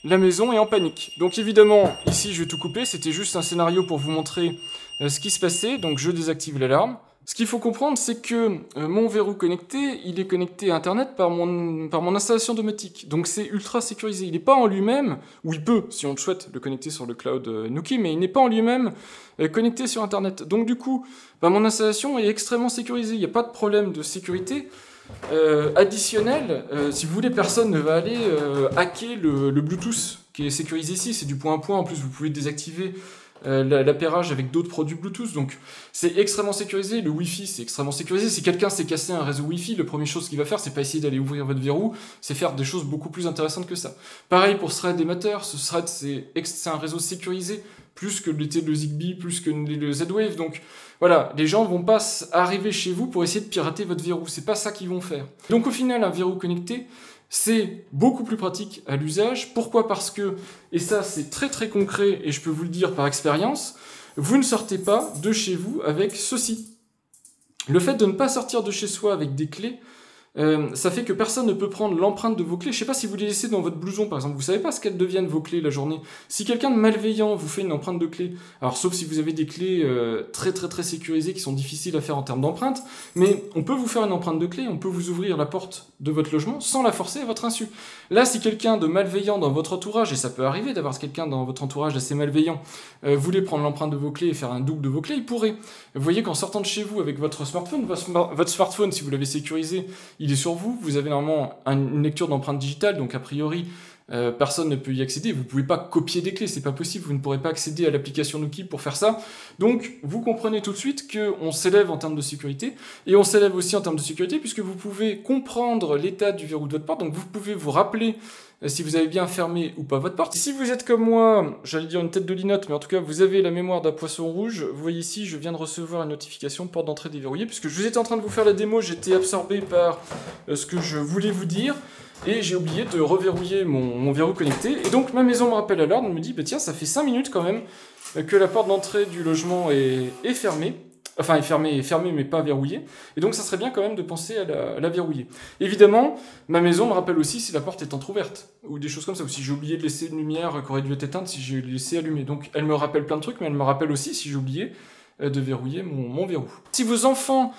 La maison est en panique. Donc évidemment, ici je vais tout couper, c'était juste un scénario pour vous montrer ce qui se passait. Donc je désactive l'alarme. Ce qu'il faut comprendre, c'est que mon verrou connecté, il est connecté à Internet par mon installation domotique. Donc c'est ultra sécurisé. Il n'est pas en lui-même, ou il peut, si on le souhaite, le connecter sur le cloud Nuki, mais il n'est pas en lui-même connecté sur Internet. Donc du coup, mon installation est extrêmement sécurisée. Il n'y a pas de problème de sécurité additionnel. Si vous voulez, personne ne va aller hacker le Bluetooth qui est sécurisé ici. C'est du point à point. En plus, vous pouvez désactiver l'appairage avec d'autres produits Bluetooth, donc c'est extrêmement sécurisé. Le Wi-Fi, c'est extrêmement sécurisé. Si quelqu'un s'est cassé un réseau Wi-Fi, la première chose qu'il va faire, c'est pas essayer d'aller ouvrir votre verrou, c'est faire des choses beaucoup plus intéressantes que ça. Pareil pour Thread et Matter, ce Thread, c'est un réseau sécurisé, plus que le Zigbee, plus que le Z-Wave, donc voilà, les gens ne vont pas arriver chez vous pour essayer de pirater votre verrou, c'est pas ça qu'ils vont faire. Donc au final, un verrou connecté, c'est beaucoup plus pratique à l'usage. Pourquoi? Parce que, et ça c'est très très concret, et je peux vous le dire par expérience, vous ne sortez pas de chez vous avec ceci. Le fait de ne pas sortir de chez soi avec des clés, ça fait que personne ne peut prendre l'empreinte de vos clés. Je sais pas si vous les laissez dans votre blouson, par exemple, vous savez pas ce qu'elles deviennent vos clés la journée. Si quelqu'un de malveillant vous fait une empreinte de clé, alors sauf si vous avez des clés très très très sécurisées qui sont difficiles à faire en termes d'empreinte, mais on peut vous faire une empreinte de clé, on peut vous ouvrir la porte de votre logement sans la forcer à votre insu. Là, si quelqu'un de malveillant dans votre entourage, et ça peut arriver d'avoir quelqu'un dans votre entourage assez malveillant, voulait prendre l'empreinte de vos clés et faire un double de vos clés, il pourrait. Vous voyez qu'en sortant de chez vous avec votre smartphone, si vous l'avez sécurisé, il est sur vous, vous avez normalement une lecture d'empreinte digitale, donc a priori, personne ne peut y accéder, vous ne pouvez pas copier des clés, c'est pas possible, vous ne pourrez pas accéder à l'application Nuki pour faire ça, donc vous comprenez tout de suite qu'on s'élève en termes de sécurité, et on s'élève aussi en termes de sécurité, puisque vous pouvez comprendre l'état du verrou de votre porte, donc vous pouvez vous rappeler si vous avez bien fermé ou pas votre porte. Si vous êtes comme moi, j'allais dire une tête de linotte, mais en tout cas vous avez la mémoire d'un poisson rouge, vous voyez ici, je viens de recevoir une notification porte d'entrée déverrouillée, puisque je vous étais en train de vous faire la démo, j'étais absorbé par ce que je voulais vous dire, et j'ai oublié de reverrouiller mon verrou connecté, et donc ma maison me rappelle à l'ordre, me dit, bah tiens, ça fait 5 minutes quand même que la porte d'entrée du logement est fermée. Enfin, est fermée, mais pas verrouillée. Et donc, ça serait bien quand même de penser à la verrouiller. Évidemment, ma maison me rappelle aussi si la porte est entrouverte, ou des choses comme ça, ou si j'ai oublié de laisser une lumière qui aurait dû être éteinte si j'ai laissé allumée. Donc, elle me rappelle plein de trucs, mais elle me rappelle aussi si j'ai oublié de verrouiller mon verrou. Si vos enfants,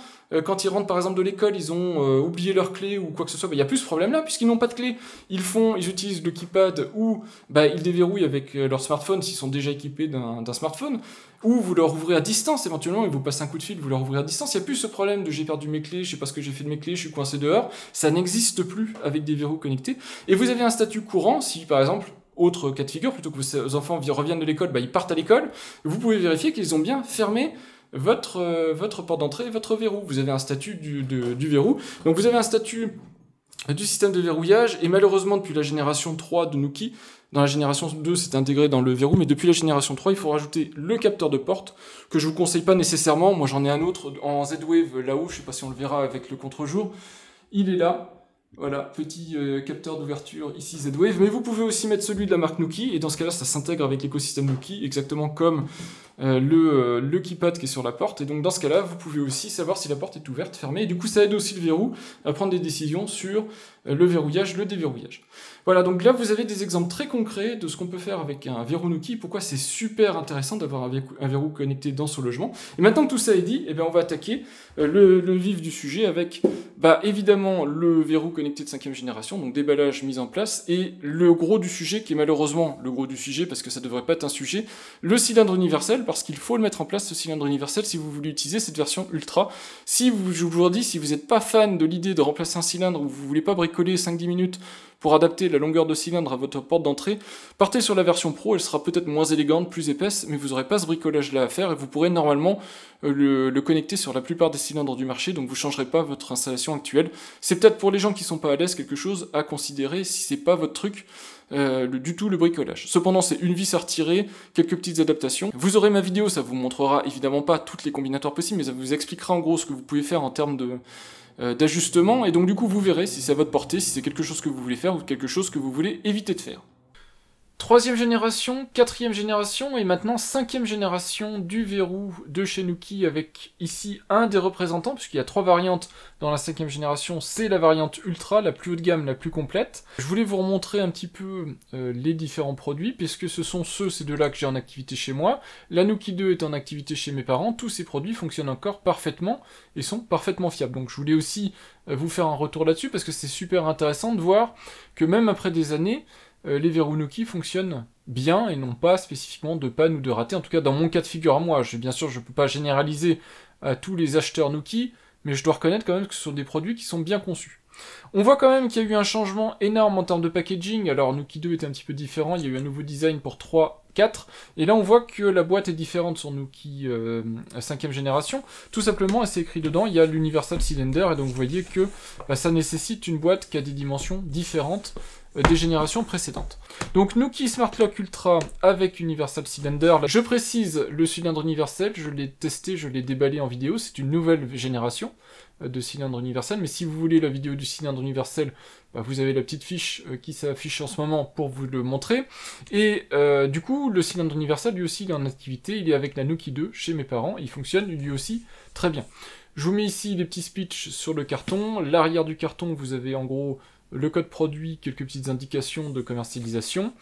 quand ils rentrent par exemple de l'école, ils ont oublié leur clé ou quoi que ce soit, il n'y a plus ce problème-là, puisqu'ils n'ont pas de clé. Ils utilisent le keypad ou ils déverrouillent avec leur smartphone s'ils sont déjà équipés d'un smartphone, ou vous leur ouvrez à distance éventuellement, ils vous passent un coup de fil, vous leur ouvrez à distance. Il n'y a plus ce problème de j'ai perdu mes clés, je sais pas ce que j'ai fait de mes clés, je suis coincé dehors. Ça n'existe plus avec des verrous connectés. Et vous avez un statut courant, si par exemple, autre cas de figure, plutôt que vos enfants reviennent de l'école, ils partent à l'école, vous pouvez vérifier qu'ils ont bien fermé votre porte d'entrée et votre verrou. Vous avez un statut du verrou. Donc vous avez un statut du système de verrouillage, et malheureusement depuis la génération 3 de Nuki, dans la génération 2 c'est intégré dans le verrou, mais depuis la génération 3 il faut rajouter le capteur de porte, que je vous conseille pas nécessairement. Moi j'en ai un autre en Z-Wave là-haut, je sais pas si on le verra avec le contre-jour, il est là. Voilà, petit capteur d'ouverture ici Z-Wave, mais vous pouvez aussi mettre celui de la marque Nuki, et dans ce cas-là, ça s'intègre avec l'écosystème Nuki, exactement comme le keypad qui est sur la porte, et donc dans ce cas-là, vous pouvez aussi savoir si la porte est ouverte, fermée, et du coup ça aide aussi le verrou à prendre des décisions sur le verrouillage, le déverrouillage. Voilà, donc là vous avez des exemples très concrets de ce qu'on peut faire avec un verrou Nuki, pourquoi c'est super intéressant d'avoir un verrou connecté dans son logement. Et maintenant que tout ça est dit, on va attaquer le vif du sujet avec évidemment le verrou connecté de 5e génération, donc déballage mis en place, et le gros du sujet, qui est malheureusement le gros du sujet, parce que ça devrait pas être un sujet, le cylindre universel, parce qu'il faut le mettre en place, ce cylindre universel, si vous voulez utiliser cette version ultra. Je vous le dis, si vous n'êtes pas fan de l'idée de remplacer un cylindre, ou vous voulez pas bricoler 5-10 minutes pour adapter la longueur de cylindre à votre porte d'entrée, partez sur la version Pro, elle sera peut-être moins élégante, plus épaisse, mais vous n'aurez pas ce bricolage-là à faire, et vous pourrez normalement le connecter sur la plupart des cylindres du marché, donc vous ne changerez pas votre installation actuelle. C'est peut-être pour les gens qui ne sont pas à l'aise quelque chose à considérer si c'est pas votre truc du tout le bricolage. Cependant, c'est une vis à retirer, quelques petites adaptations. Vous aurez ma vidéo, ça vous montrera évidemment pas toutes les combinatoires possibles, mais ça vous expliquera en gros ce que vous pouvez faire en termes d'ajustement, et donc du coup vous verrez si c'est à votre portée, si c'est quelque chose que vous voulez faire ou quelque chose que vous voulez éviter de faire. 3e génération, 4e génération et maintenant 5e génération du verrou de chez Nuki, avec ici un des représentants, puisqu'il y a 3 variantes dans la 5e génération, c'est la variante Ultra, la plus haut de gamme, la plus complète. Je voulais vous remontrer un petit peu les différents produits, puisque ce sont ces deux-là que j'ai en activité chez moi. La Nuki 2 est en activité chez mes parents, tous ces produits fonctionnent encore parfaitement et sont parfaitement fiables. Donc je voulais aussi vous faire un retour là-dessus, parce que c'est super intéressant de voir que même après des années, les verrous Nuki fonctionnent bien et n'ont pas spécifiquement de panne ou de raté, en tout cas dans mon cas de figure à moi. Bien sûr, je ne peux pas généraliser à tous les acheteurs Nuki, mais je dois reconnaître quand même que ce sont des produits qui sont bien conçus. On voit quand même qu'il y a eu un changement énorme en termes de packaging. Alors Nuki 2 était un petit peu différent, il y a eu un nouveau design pour 3 4. Et là, on voit que la boîte est différente sur Nuki 5e génération. Tout simplement, c'est écrit dedans, il y a l'Universal Cylinder, et donc vous voyez que ça nécessite une boîte qui a des dimensions différentes des générations précédentes. Donc Nuki Smart Lock Ultra avec Universal Cylinder. Je précise, le cylindre universel, je l'ai testé, je l'ai déballé en vidéo, c'est une nouvelle génération de cylindre universel, mais si vous voulez la vidéo du cylindre universel, vous avez la petite fiche qui s'affiche en ce moment pour vous le montrer. Et du coup, le cylindre universel, lui aussi, il est en activité, il est avec la Nuki 2 chez mes parents, il fonctionne lui aussi très bien. Je vous mets ici les petits speeches sur le carton. L'arrière du carton, vous avez en gros le code produit, quelques petites indications de commercialisation.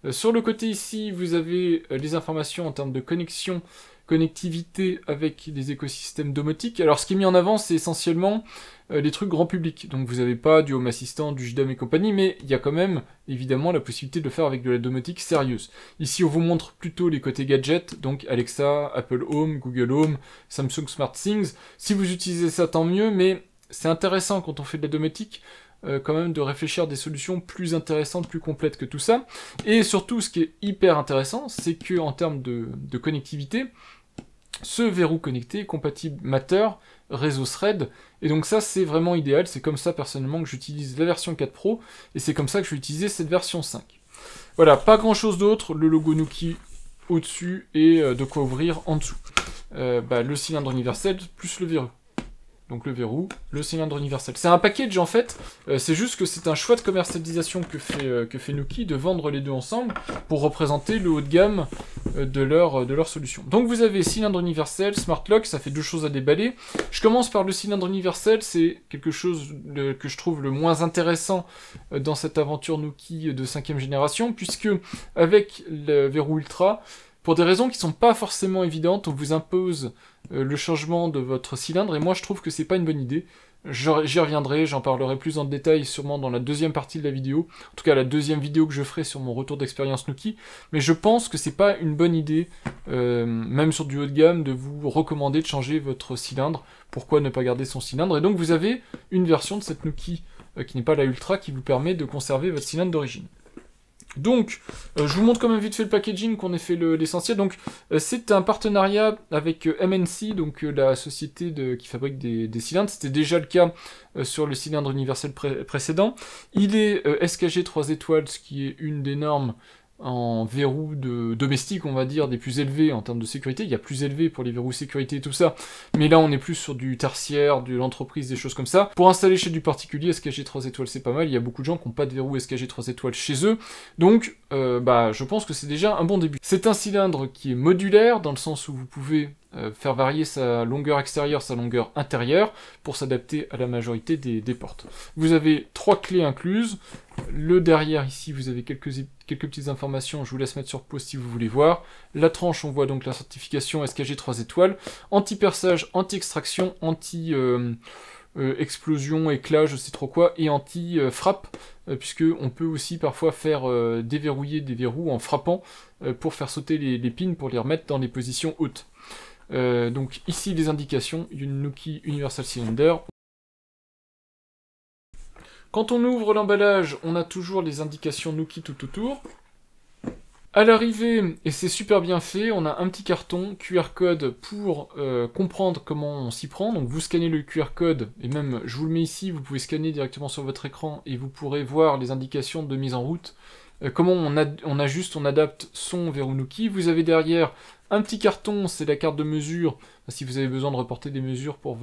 Sur le côté ici, vous avez les informations en termes de connectivité avec les écosystèmes domotiques. Alors ce qui est mis en avant, c'est essentiellement les trucs grand public. Donc vous n'avez pas du Home Assistant, du JDAM et compagnie, mais il y a quand même évidemment la possibilité de le faire avec de la domotique sérieuse. Ici on vous montre plutôt les côtés gadgets, donc Alexa, Apple Home, Google Home, Samsung SmartThings. Si vous utilisez ça, tant mieux, mais c'est intéressant quand on fait de la domotique, quand même de réfléchir à des solutions plus intéressantes, plus complètes que tout ça. Et surtout, ce qui est hyper intéressant, c'est que en termes de connectivité, ce verrou connecté est compatible Matter, réseau Thread, et donc ça c'est vraiment idéal, c'est comme ça personnellement que j'utilise la version 4 Pro, et c'est comme ça que je vais utiliser cette version 5. Voilà, pas grand chose d'autre, le logo Nuki au-dessus, et de quoi ouvrir en dessous. Le cylindre universel plus le verrou. Donc le verrou, le cylindre universel. C'est un package en fait, c'est juste que c'est un choix de commercialisation que fait Nuki de vendre les deux ensemble pour représenter le haut de gamme de leur solution. Donc vous avez cylindre universel, Smart Lock, ça fait deux choses à déballer. Je commence par le cylindre universel, c'est quelque chose que je trouve le moins intéressant dans cette aventure Nuki de 5e génération, puisque avec le verrou Ultra, pour des raisons qui sont pas forcément évidentes, on vous impose le changement de votre cylindre, et moi je trouve que c'est pas une bonne idée. J'y reviendrai, j'en parlerai plus en détail sûrement dans la deuxième partie de la vidéo, en tout cas la deuxième vidéo que je ferai sur mon retour d'expérience Nuki, mais je pense que c'est pas une bonne idée, même sur du haut de gamme, de vous recommander de changer votre cylindre. Pourquoi ne pas garder son cylindre? Et donc vous avez une version de cette Nuki qui n'est pas la Ultra, qui vous permet de conserver votre cylindre d'origine. Donc, je vous montre quand même vite fait le packaging, qu'on ait fait l'essentiel. Donc, c'est un partenariat avec MNC, donc la société qui fabrique des cylindres. C'était déjà le cas sur le cylindre universel précédent. Il est SKG 3 étoiles, ce qui est une des normes en verrou domestique, on va dire, des plus élevés en termes de sécurité. Il y a plus élevé pour les verrous sécurité et tout ça, mais là on est plus sur du tertiaire, de l'entreprise, des choses comme ça. Pour installer chez du particulier, SKG 3 étoiles c'est pas mal, il y a beaucoup de gens qui n'ont pas de verrou SKG 3 étoiles chez eux, donc je pense que c'est déjà un bon début. C'est un cylindre qui est modulaire, dans le sens où vous pouvez faire varier sa longueur extérieure, sa longueur intérieure, pour s'adapter à la majorité des portes. Vous avez 3 clés incluses. Le derrière ici, vous avez quelques petites informations, je vous laisse mettre sur pause si vous voulez voir. La tranche, on voit donc la certification SKG 3 étoiles, anti-perçage, anti-extraction, explosion, éclat, je sais trop quoi, et anti-frappe, puisque on peut aussi parfois faire déverrouiller des verrous en frappant pour faire sauter les pins, pour les remettre dans les positions hautes. Donc ici les indications, une Nuki Universal Cylinder. Quand on ouvre l'emballage, on a toujours les indications Nuki tout autour. À l'arrivée, et c'est super bien fait, on a un petit carton QR code pour comprendre comment on s'y prend. Donc vous scannez le QR code, et même je vous le mets ici, vous pouvez scanner directement sur votre écran et vous pourrez voir les indications de mise en route. Comment on ajuste, on adapte son verrou Nuki. Vous avez derrière un petit carton, c'est la carte de mesure. Si vous avez besoin de reporter des mesures pour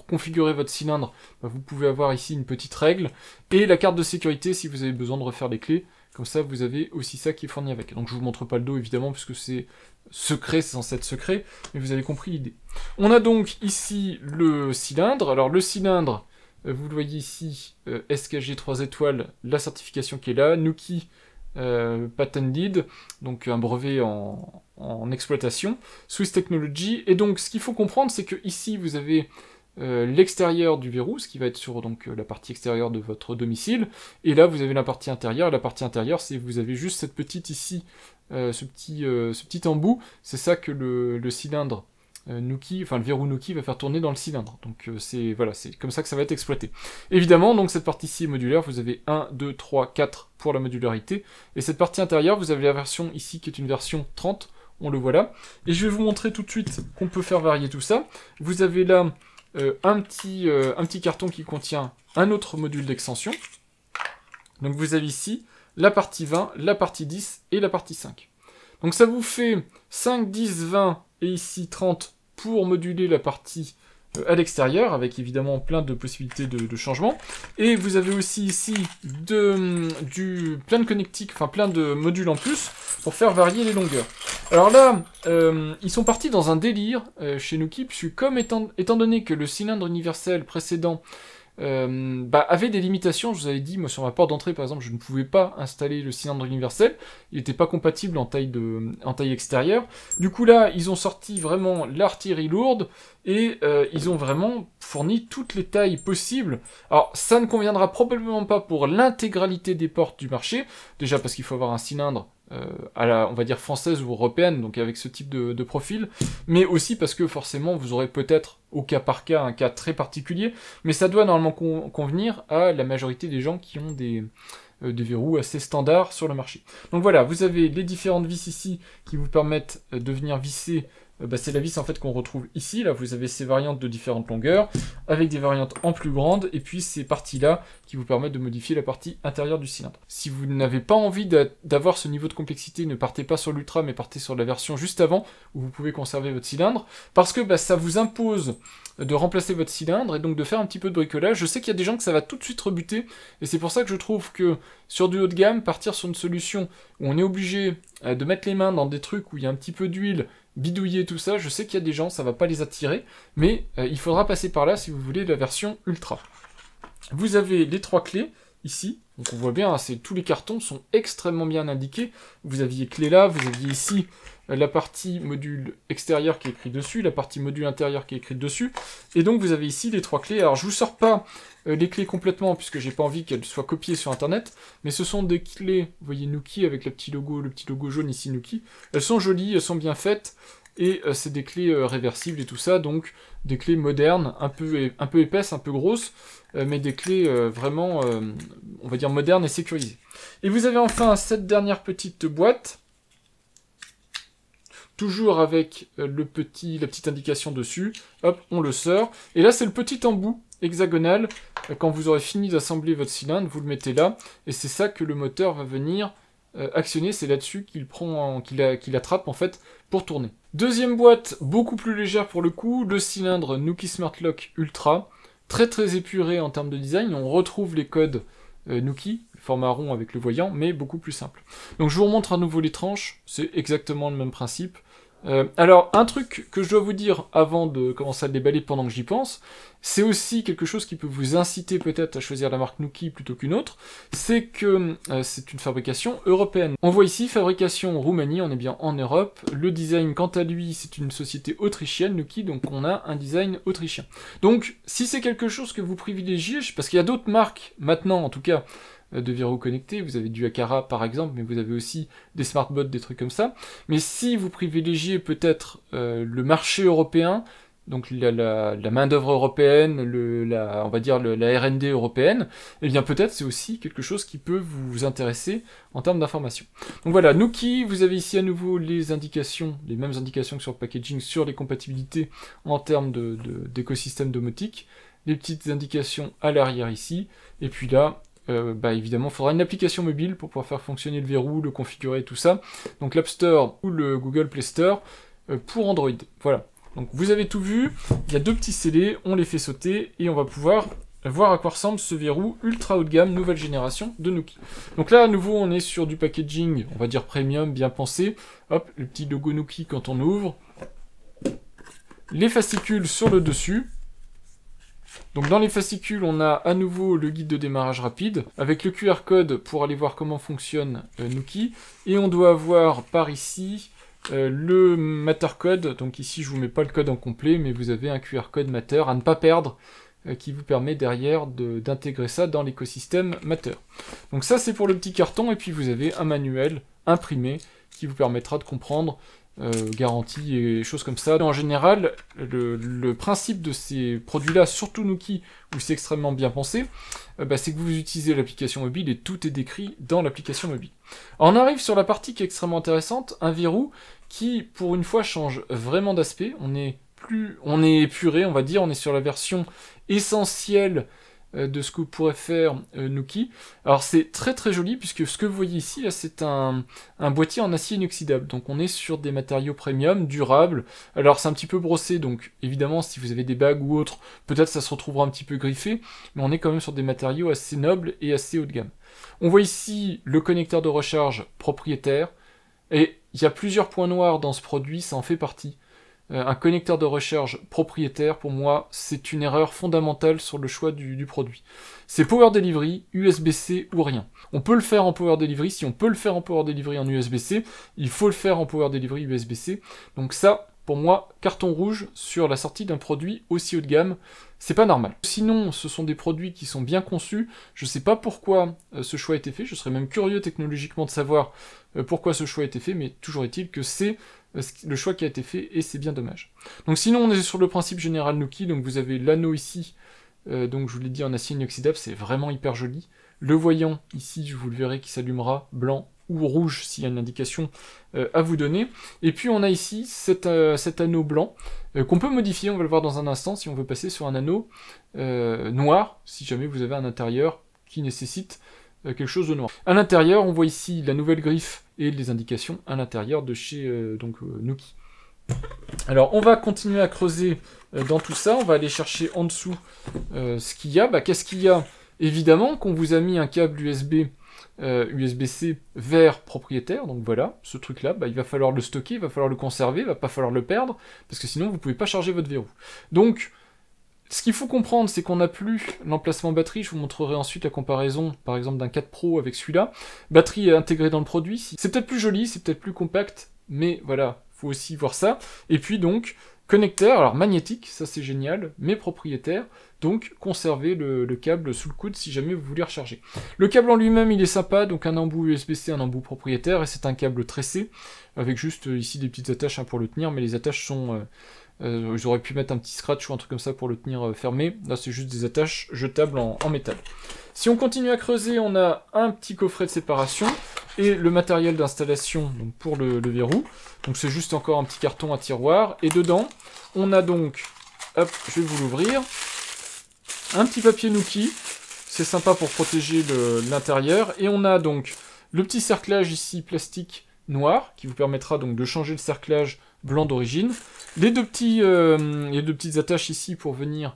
configurer votre cylindre, vous pouvez avoir ici une petite règle. Et la carte de sécurité si vous avez besoin de refaire les clés. Comme ça, vous avez aussi ça qui est fourni avec. Donc je vous montre pas le dos évidemment, puisque c'est secret, c'est censé être secret, mais vous avez compris l'idée. On a donc ici le cylindre. Alors le cylindre, vous le voyez ici, SKG 3 étoiles, la certification qui est là, Nuki patented, donc un brevet en exploitation, Swiss Technology, et donc ce qu'il faut comprendre, c'est que ici vous avez l'extérieur du verrou, ce qui va être sur donc la partie extérieure de votre domicile, et là vous avez la partie intérieure, et la partie intérieure, c'est vous avez juste cette petite ici, ce petit embout, c'est ça que le cylindre Nuki, enfin le verrou Nuki va faire tourner dans le cylindre. Donc c'est voilà, c'est comme ça que ça va être exploité. Évidemment, donc cette partie-ci est modulaire, vous avez 1, 2, 3, 4 pour la modularité, et cette partie intérieure, vous avez la version ici qui est une version 30, on le voit là, et je vais vous montrer tout de suite qu'on peut faire varier tout ça. Vous avez là un petit carton qui contient un autre module d'extension. Donc vous avez ici la partie 20, la partie 10 et la partie 5. Donc ça vous fait 5, 10, 20 et ici 30 pour moduler la partie à l'extérieur, avec évidemment plein de possibilités de changement. Et vous avez aussi ici plein de connectiques, enfin plein de modules en plus, pour faire varier les longueurs. Alors là, ils sont partis dans un délire chez Nuki, puisque comme étant donné que le cylindre universel précédent avait des limitations, je vous avais dit, moi sur ma porte d'entrée par exemple, je ne pouvais pas installer le cylindre universel, il n'était pas compatible en taille extérieure. Du coup là, ils ont sorti vraiment l'artillerie lourde, et ils ont vraiment fourni toutes les tailles possibles. Alors ça ne conviendra probablement pas pour l'intégralité des portes du marché, déjà parce qu'il faut avoir un cylindre à la, on va dire, française ou européenne, donc avec ce type de profil, mais aussi parce que forcément vous aurez peut-être au cas par cas un cas très particulier, mais ça doit normalement convenir à la majorité des gens qui ont des verrous assez standards sur le marché. Donc voilà, vous avez les différentes vis ici qui vous permettent de venir visser. C'est la vis en fait qu'on retrouve ici, là vous avez ces variantes de différentes longueurs, avec des variantes en plus grandes, et puis ces parties-là qui vous permettent de modifier la partie intérieure du cylindre. Si vous n'avez pas envie d'avoir ce niveau de complexité, ne partez pas sur l'Ultra, mais partez sur la version juste avant, où vous pouvez conserver votre cylindre, parce que ça vous impose de remplacer votre cylindre, et donc de faire un petit peu de bricolage. Je sais qu'il y a des gens que ça va tout de suite rebuter, et c'est pour ça que je trouve que sur du haut de gamme, partir sur une solution où on est obligé de mettre les mains dans des trucs où il y a un petit peu d'huile, bidouiller tout ça, je sais qu'il y a des gens, ça va pas les attirer, mais il faudra passer par là si vous voulez la version Ultra. Vous avez les 3 clés, ici, donc on voit bien, tous les cartons sont extrêmement bien indiqués. Vous aviez clé là, vous aviez ici la partie module extérieur qui est écrit dessus, la partie module intérieur qui est écrite dessus, et donc vous avez ici les 3 clés. Alors je vous sors pas les clés complètement, puisque j'ai pas envie qu'elles soient copiées sur internet, mais ce sont des clés, vous voyez Nuki avec le petit logo jaune ici Nuki, elles sont jolies, elles sont bien faites, et c'est des clés réversibles et tout ça, donc des clés modernes, un peu épaisses, un peu grosses, mais des clés vraiment, on va dire modernes et sécurisées. Et vous avez enfin cette dernière petite boîte, toujours avec la petite indication dessus, hop, on le sort, et là c'est le petit embout hexagonal, quand vous aurez fini d'assembler votre cylindre, vous le mettez là, et c'est ça que le moteur va venir actionner, c'est là-dessus qu'il attrape en fait pour tourner. Deuxième boîte, beaucoup plus légère pour le coup, le cylindre Nuki Smart Lock Ultra, très épuré en termes de design, on retrouve les codes Nuki, format rond avec le voyant, mais beaucoup plus simple. Donc je vous remontre à nouveau les tranches, c'est exactement le même principe. Alors, un truc que je dois vous dire avant de commencer à le déballer pendant que j'y pense, c'est aussi quelque chose qui peut vous inciter peut-être à choisir la marque Nuki plutôt qu'une autre, c'est que c'est une fabrication européenne. On voit ici fabrication Roumanie, on est bien en Europe, le design quant à lui c'est une société autrichienne, Nuki, donc on a un design autrichien. Donc si c'est quelque chose que vous privilégiez, parce qu'il y a d'autres marques maintenant en tout cas, de verrous connectés, vous avez du Aqara par exemple, mais vous avez aussi des SmartBot, des trucs comme ça. Mais si vous privilégiez peut-être le marché européen, donc la main-d'œuvre européenne, on va dire la R&D européenne, eh bien peut-être c'est aussi quelque chose qui peut vous intéresser en termes d'information. Donc voilà, Nuki, vous avez ici à nouveau les indications, les mêmes indications que sur le packaging, sur les compatibilités en termes d'écosystème domotique, les petites indications à l'arrière ici, et puis là, évidemment, il faudra une application mobile pour pouvoir faire fonctionner le verrou, le configurer, tout ça. Donc l'App Store ou le Google Play Store pour Android. Voilà. Donc vous avez tout vu, il y a 2 petits scellés, on les fait sauter et on va pouvoir voir à quoi ressemble ce verrou ultra haut de gamme, nouvelle génération de Nuki. Donc là, à nouveau, on est sur du packaging, on va dire premium, bien pensé. Hop, le petit logo Nuki quand on ouvre. Les fascicules sur le dessus. Donc dans les fascicules, on a à nouveau le guide de démarrage rapide, avec le QR code pour aller voir comment fonctionne Nuki, et on doit avoir par ici le Matter code, donc ici je vous mets pas le code en complet, mais vous avez un QR code Matter à ne pas perdre, qui vous permet derrière d'intégrer ça dans l'écosystème Matter. Donc ça c'est pour le petit carton, et puis vous avez un manuel imprimé, qui vous permettra de comprendre garantie et choses comme ça. En général, le principe de ces produits-là, surtout Nuki, où c'est extrêmement bien pensé, c'est que vous utilisez l'application mobile et tout est décrit dans l'application mobile. Alors on arrive sur la partie qui est extrêmement intéressante, un verrou qui, pour une fois, change vraiment d'aspect. On est épuré, on va dire, on est sur la version essentielle de ce que pourrait faire Nuki. Alors c'est très très joli, puisque ce que vous voyez ici, là, c'est un boîtier en acier inoxydable. Donc on est sur des matériaux premium, durables. Alors c'est un petit peu brossé, donc évidemment si vous avez des bagues ou autres, peut-être ça se retrouvera un petit peu griffé, mais on est quand même sur des matériaux assez nobles et assez haut de gamme. On voit ici le connecteur de recharge propriétaire, et il y a plusieurs points noirs dans ce produit, ça en fait partie. Un connecteur de recharge propriétaire, pour moi, c'est une erreur fondamentale sur le choix du produit. C'est Power Delivery, USB-C ou rien. On peut le faire en Power Delivery, si on peut le faire en Power Delivery en USB-C, il faut le faire en Power Delivery USB-C. Donc ça, pour moi, carton rouge sur la sortie d'un produit aussi haut de gamme, c'est pas normal. Sinon, ce sont des produits qui sont bien conçus, je sais pas pourquoi ce choix a été fait, je serais même curieux technologiquement de savoir pourquoi ce choix a été fait, mais toujours est-il que c'est le choix qui a été fait, et c'est bien dommage. Donc sinon, on est sur le principe général Nuki, donc vous avez l'anneau ici, donc je vous l'ai dit en acier inoxydable, c'est vraiment hyper joli. Le voyant, ici, vous le verrez, qui s'allumera blanc ou rouge, s'il y a une indication à vous donner. Et puis on a ici cet anneau blanc, qu'on peut modifier, on va le voir dans un instant, si on veut passer sur un anneau noir, si jamais vous avez un intérieur qui nécessite quelque chose de noir. À l'intérieur, on voit ici la nouvelle griffe et les indications à l'intérieur de chez Nuki. Alors, on va continuer à creuser dans tout ça, on va aller chercher en dessous ce qu'il y a. Qu'est-ce qu'il y a? Évidemment qu'on vous a mis un câble USB-C vers propriétaire, donc voilà, ce truc-là, il va falloir le stocker, il va falloir le conserver, il va pas falloir le perdre, parce que sinon vous pouvez pas charger votre verrou. Donc, ce qu'il faut comprendre, c'est qu'on n'a plus l'emplacement batterie. Je vous montrerai ensuite la comparaison, par exemple, d'un 4 Pro avec celui-là. Batterie intégrée dans le produit. C'est peut-être plus joli, c'est peut-être plus compact, mais voilà, faut aussi voir ça. Et puis donc, connecteur, alors magnétique, ça c'est génial, mais propriétaire. Donc, conservez le câble sous le coude si jamais vous voulez recharger. Le câble en lui-même, il est sympa, donc un embout USB-C, un embout propriétaire, et c'est un câble tressé, avec juste ici des petites attaches pour le tenir, mais les attaches sont... j'aurais pu mettre un petit scratch ou un truc comme ça pour le tenir fermé. Là, c'est juste des attaches jetables en métal. Si on continue à creuser, on a un petit coffret de séparation et le matériel d'installation pour le verrou. Donc c'est juste encore un petit carton à tiroir. Et dedans, on a donc, hop, je vais vous l'ouvrir, un petit papier Nuki. C'est sympa pour protéger l'intérieur. Et on a donc le petit cerclage ici, plastique noir, qui vous permettra donc de changer le cerclage blanc d'origine. Les deux petites attaches ici pour venir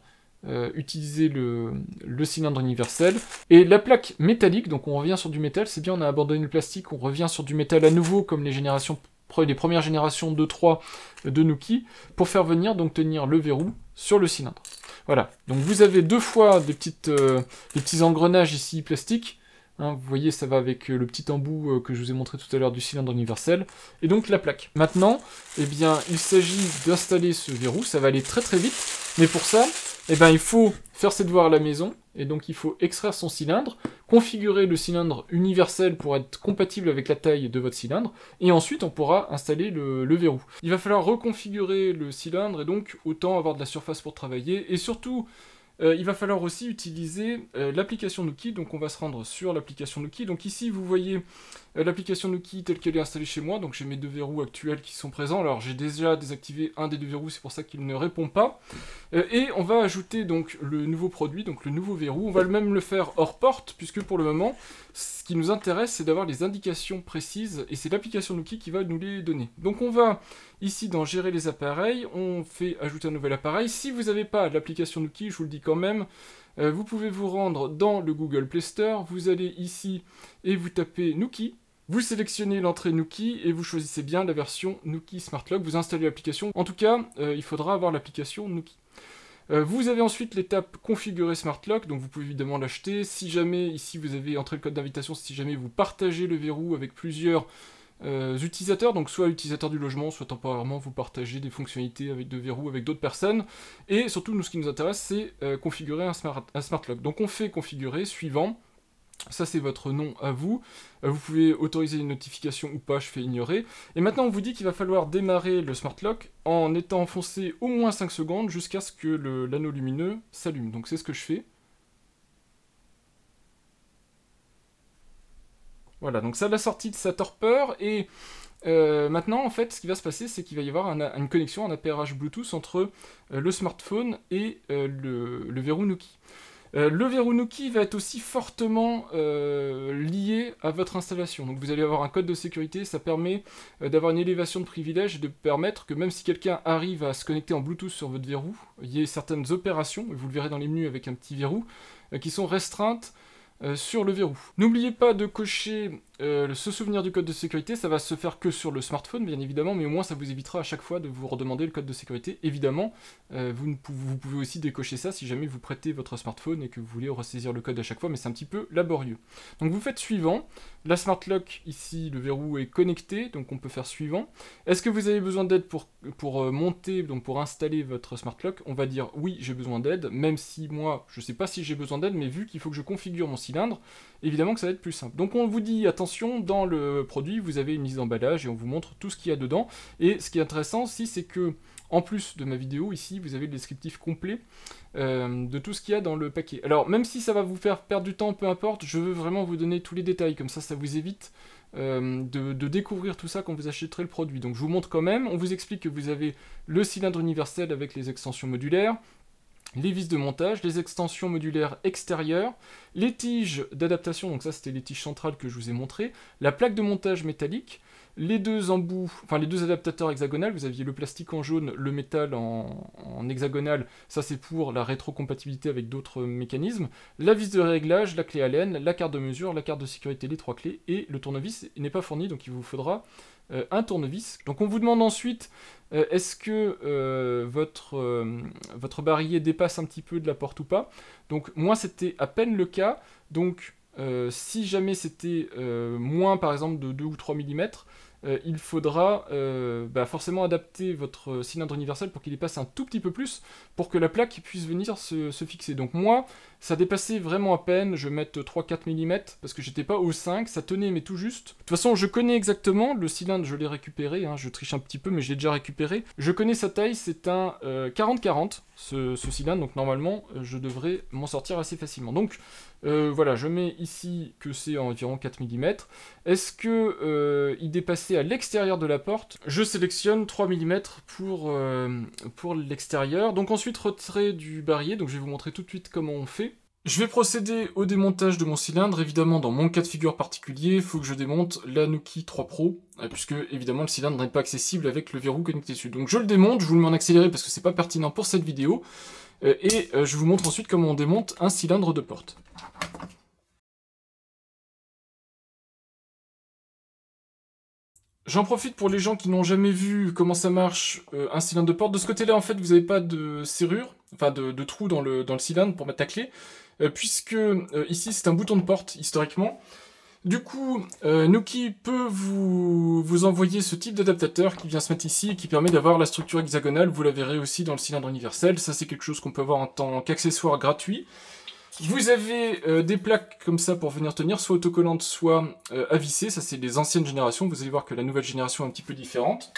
utiliser le cylindre universel. Et la plaque métallique, donc on revient sur du métal, c'est bien, on a abandonné le plastique, on revient sur du métal à nouveau, comme les premières générations 2-3 de Nuki, pour faire venir donc tenir le verrou sur le cylindre. Voilà, donc vous avez deux fois des petits engrenages ici plastiques. Hein, vous voyez, ça va avec le petit embout que je vous ai montré tout à l'heure du cylindre universel, et donc la plaque. Maintenant, il s'agit d'installer ce verrou, ça va aller très très vite, mais pour ça, il faut faire ses devoirs à la maison, et donc il faut extraire son cylindre, configurer le cylindre universel pour être compatible avec la taille de votre cylindre, et ensuite on pourra installer le verrou. Il va falloir reconfigurer le cylindre, et donc autant avoir de la surface pour travailler, et surtout... il va falloir aussi utiliser l'application Nuki, donc on va se rendre sur l'application Nuki. Donc ici vous voyez l'application Nuki telle qu'elle est installée chez moi, donc j'ai mes deux verrous actuels qui sont présents. Alors j'ai déjà désactivé un des deux verrous, c'est pour ça qu'il ne répond pas. Et on va ajouter donc le nouveau produit, donc le nouveau verrou. On va même le faire hors porte, puisque pour le moment, ce qui nous intéresse c'est d'avoir les indications précises, et c'est l'application Nuki qui va nous les donner. Donc on va ici dans gérer les appareils, on fait ajouter un nouvel appareil. Si vous n'avez pas l'application Nuki, je vous le dis quand même, vous pouvez vous rendre dans le Google Play Store, vous allez ici et vous tapez Nuki, vous sélectionnez l'entrée Nuki et vous choisissez bien la version Nuki Smart Lock, vous installez l'application. En tout cas, il faudra avoir l'application Nuki. Vous avez ensuite l'étape configurer Smart Lock, donc vous pouvez évidemment l'acheter. Si jamais, ici vous avez entré le code d'invitation, si jamais vous partagez le verrou avec plusieurs utilisateurs, donc soit utilisateurs du logement, soit temporairement vous partagez des fonctionnalités de verrou avec d'autres personnes, et surtout nous ce qui nous intéresse c'est configurer un smart lock. Donc on fait configurer, suivant, Ça, c'est votre nom à vous. Vous pouvez autoriser une notification ou pas, je fais ignorer. Et maintenant, on vous dit qu'il va falloir démarrer le Smart Lock en étant enfoncé au moins 5 secondes jusqu'à ce que l'anneau lumineux s'allume. Donc c'est ce que je fais. Voilà, donc ça, la sortie de sa torpeur. Et maintenant, en fait, ce qui va se passer, c'est qu'il va y avoir une connexion, un appairage Bluetooth entre le smartphone et le verrou Nuki. Le verrou Nuki va être aussi fortement lié à votre installation. Donc vous allez avoir un code de sécurité, ça permet d'avoir une élévation de privilège et de permettre que même si quelqu'un arrive à se connecter en Bluetooth sur votre verrou, il y ait certaines opérations, et vous le verrez dans les menus avec un petit verrou, qui sont restreintes sur le verrou. N'oubliez pas de cocher ce souvenir du code de sécurité, ça va se faire que sur le smartphone bien évidemment, mais au moins ça vous évitera à chaque fois de vous redemander le code de sécurité. Évidemment, vous pouvez aussi décocher ça si jamais vous prêtez votre smartphone et que vous voulez ressaisir le code à chaque fois, mais c'est un petit peu laborieux. Donc vous faites suivant, la Smart Lock ici, le verrou est connecté, donc on peut faire suivant. Est-ce que vous avez besoin d'aide pour monter, donc pour installer votre Smart Lock? On va dire oui, j'ai besoin d'aide, même si moi, je ne sais pas si j'ai besoin d'aide, mais vu qu'il faut que je configure mon cylindre, évidemment que ça va être plus simple. Donc on vous dit, attention, dans le produit, vous avez une liste d'emballage et on vous montre tout ce qu'il y a dedans. Et ce qui est intéressant aussi, c'est que, en plus de ma vidéo, ici, vous avez le descriptif complet de tout ce qu'il y a dans le paquet. Alors, même si ça va vous faire perdre du temps, peu importe, je veux vraiment vous donner tous les détails, comme ça vous évite de découvrir tout ça quand vous achèterez le produit. Donc je vous montre quand même, on vous explique que vous avez le cylindre universel avec les extensions modulaires, les vis de montage, les extensions modulaires extérieures, les tiges d'adaptation, donc ça c'était les tiges centrales que je vous ai montrées, la plaque de montage métallique, les deux embouts, enfin les deux adaptateurs hexagonales, vous aviez le plastique en jaune, le métal en hexagonal, ça c'est pour la rétrocompatibilité avec d'autres mécanismes, la vis de réglage, la clé Allen, la carte de mesure, la carte de sécurité, les 3 clés, et le tournevis n'est pas fourni, donc il vous faudra un tournevis. Donc on vous demande ensuite est-ce que votre barillet dépasse un petit peu de la porte ou pas. Donc moi c'était à peine le cas, donc si jamais c'était moins par exemple de 2 ou 3 mm, il faudra forcément adapter votre cylindre universel pour qu'il dépasse un tout petit peu plus, pour que la plaque puisse venir se fixer. Donc moi, ça dépassait vraiment à peine, je vais mettre 3-4 mm, parce que j'étais pas au 5, ça tenait mais tout juste. De toute façon, je connais exactement, le cylindre, je l'ai récupéré, hein, je triche un petit peu, mais je l'ai déjà récupéré. Je connais sa taille, c'est un 40-40, ce cylindre, donc normalement, je devrais m'en sortir assez facilement. Donc, voilà, je mets ici que c'est environ 4 mm. Est-ce que il dépassait à l'extérieur de la porte? Je sélectionne 3 mm pour l'extérieur. Donc ensuite, retrait du barillet. Donc je vais vous montrer tout de suite comment on fait. Je vais procéder au démontage de mon cylindre. Évidemment, dans mon cas de figure particulier, il faut que je démonte la Nuki 3 Pro, puisque évidemment le cylindre n'est pas accessible avec le verrou connecté dessus. Donc je le démonte, je vous le mets en accéléré parce que c'est pas pertinent pour cette vidéo. Et je vous montre ensuite comment on démonte un cylindre de porte. J'en profite pour les gens qui n'ont jamais vu comment ça marche un cylindre de porte. De ce côté-là, en fait, vous n'avez pas de serrure, enfin de trou dans le cylindre pour mettre la clé, puisque ici c'est un bouton de porte historiquement. Du coup, Nuki peut vous envoyer ce type d'adaptateur qui vient se mettre ici et qui permet d'avoir la structure hexagonale. Vous la verrez aussi dans le cylindre universel. Ça, c'est quelque chose qu'on peut avoir en tant qu'accessoire gratuit. Vous avez des plaques comme ça pour venir tenir, soit autocollantes, soit à visser. Ça, c'est les anciennes générations. Vous allez voir que la nouvelle génération est un petit peu différente.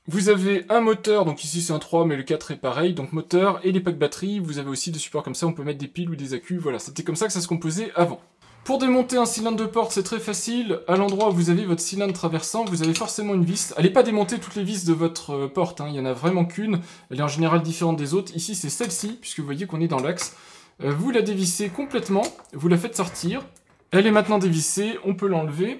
Vous avez un moteur, donc ici c'est un 3, mais le 4 est pareil, donc moteur et les packs batteries. Vous avez aussi des supports comme ça, on peut mettre des piles ou des accus. Voilà, c'était comme ça que ça se composait avant. Pour démonter un cylindre de porte, c'est très facile. À l'endroit où vous avez votre cylindre traversant, vous avez forcément une vis. Allez pas démonter toutes les vis de votre porte, hein. Il n'y en a vraiment qu'une. Elle est en général différente des autres. Ici, c'est celle-ci, puisque vous voyez qu'on est dans l'axe. Vous la dévissez complètement, vous la faites sortir. Elle est maintenant dévissée, on peut l'enlever.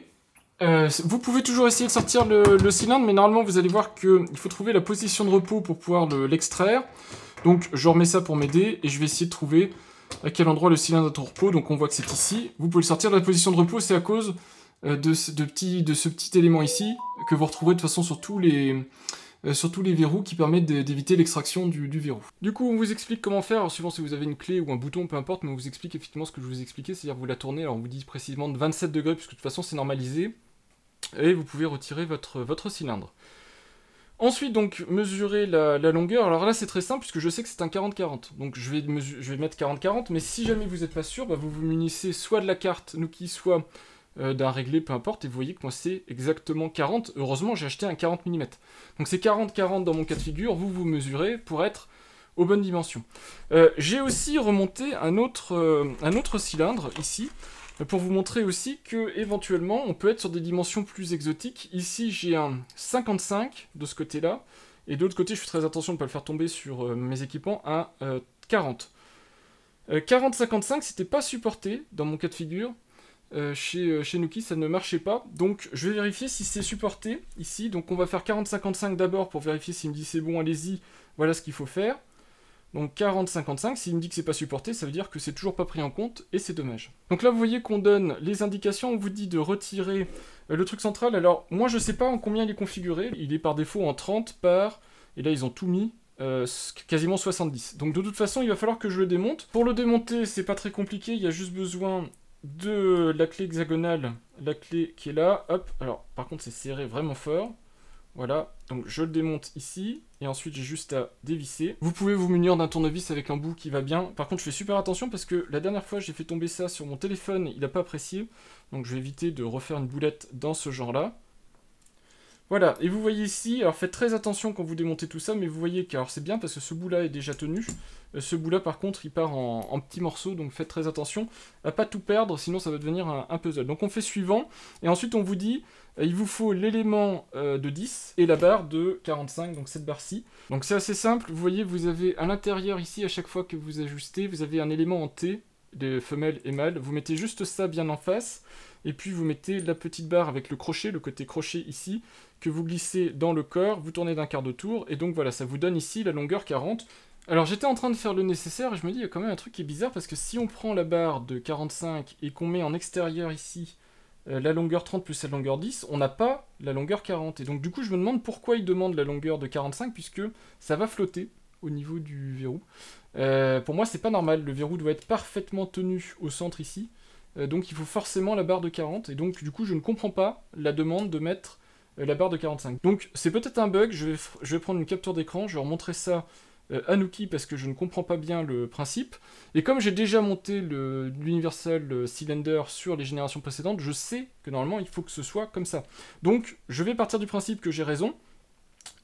Vous pouvez toujours essayer de sortir le cylindre, mais normalement, vous allez voir qu'il faut trouver la position de repos pour pouvoir l'extraire. Donc, je remets ça pour m'aider, et je vais essayer de trouver à quel endroit le cylindre est au repos. Donc on voit que c'est ici. Vous pouvez le sortir de la position de repos, c'est à cause de ce petit élément ici, que vous retrouverez de toute façon sur tous les verrous qui permettent d'éviter l'extraction du verrou. Du coup, on vous explique comment faire, alors suivant si vous avez une clé ou un bouton, peu importe, mais on vous explique effectivement ce que je vous ai expliqué, c'est-à-dire vous la tournez, alors on vous dit précisément de 27 degrés, puisque de toute façon c'est normalisé, et vous pouvez retirer votre cylindre. Ensuite, donc, mesurer la longueur. Alors là, c'est très simple, puisque je sais que c'est un 40-40. Donc, je vais mettre 40-40, mais si jamais vous n'êtes pas sûr, bah, vous vous munissez soit de la carte Nuki, soit d'un réglé, peu importe, et vous voyez que moi, c'est exactement 40. Heureusement, j'ai acheté un 40 mm. Donc, c'est 40-40 dans mon cas de figure. Vous mesurez pour être aux bonnes dimensions. J'ai aussi remonté un autre cylindre, ici, pour vous montrer aussi que éventuellement on peut être sur des dimensions plus exotiques. Ici j'ai un 55 de ce côté-là, et de l'autre côté je fais très attention de ne pas le faire tomber sur mes équipements, un 40. 40-55 c'était pas supporté dans mon cas de figure, chez Nuki ça ne marchait pas, donc je vais vérifier si c'est supporté ici. Donc on va faire 40-55 d'abord pour vérifier s'il me dit c'est bon, allez-y, voilà ce qu'il faut faire. Donc 40-55, s'il me dit que c'est pas supporté, ça veut dire que c'est toujours pas pris en compte, et c'est dommage. Donc là, vous voyez qu'on donne les indications, on vous dit de retirer le truc central. Alors, moi, je sais pas en combien il est configuré. Il est par défaut en 30 par... Et là, ils ont tout mis, quasiment 70. Donc de toute façon, il va falloir que je le démonte. Pour le démonter, c'est pas très compliqué, il y a juste besoin de la clé hexagonale, la clé qui est là, hop. Alors, par contre, c'est serré vraiment fort. Voilà, donc je le démonte ici, et ensuite j'ai juste à dévisser. Vous pouvez vous munir d'un tournevis avec un bout qui va bien. Par contre, je fais super attention parce que la dernière fois, j'ai fait tomber ça sur mon téléphone, il n'a pas apprécié. Donc je vais éviter de refaire une boulette dans ce genre-là. Voilà, et vous voyez ici, alors faites très attention quand vous démontez tout ça, mais vous voyez que, alors c'est bien parce que ce bout-là est déjà tenu. Ce bout-là, par contre, il part en petits morceaux, donc faites très attention à pas tout perdre, sinon ça va devenir un puzzle. Donc on fait suivant, et ensuite on vous dit, il vous faut l'élément de 10 et la barre de 45, donc cette barre-ci. Donc c'est assez simple, vous voyez, vous avez à l'intérieur ici, à chaque fois que vous ajustez, vous avez un élément en T, de femelle et mâle. Vous mettez juste ça bien en face, et puis vous mettez la petite barre avec le crochet, le côté crochet ici, que vous glissez dans le corps, vous tournez d'un quart de tour, et donc voilà, ça vous donne ici la longueur 40. Alors j'étais en train de faire le nécessaire, et je me dis, il y a quand même un truc qui est bizarre, parce que si on prend la barre de 45 et qu'on met en extérieur ici, la longueur 30 plus la longueur 10, on n'a pas la longueur 40. Et donc du coup, je me demande pourquoi il demande la longueur de 45, puisque ça va flotter au niveau du verrou. Pour moi, c'est pas normal, le verrou doit être parfaitement tenu au centre ici, donc il faut forcément la barre de 40, et donc du coup, je ne comprends pas la demande de mettre la barre de 45. Donc c'est peut-être un bug, je vais prendre une capture d'écran, je vais remontrer ça à Nuki parce que je ne comprends pas bien le principe. Et comme j'ai déjà monté l'Universal Cylinder sur les générations précédentes, je sais que normalement il faut que ce soit comme ça. Donc je vais partir du principe que j'ai raison.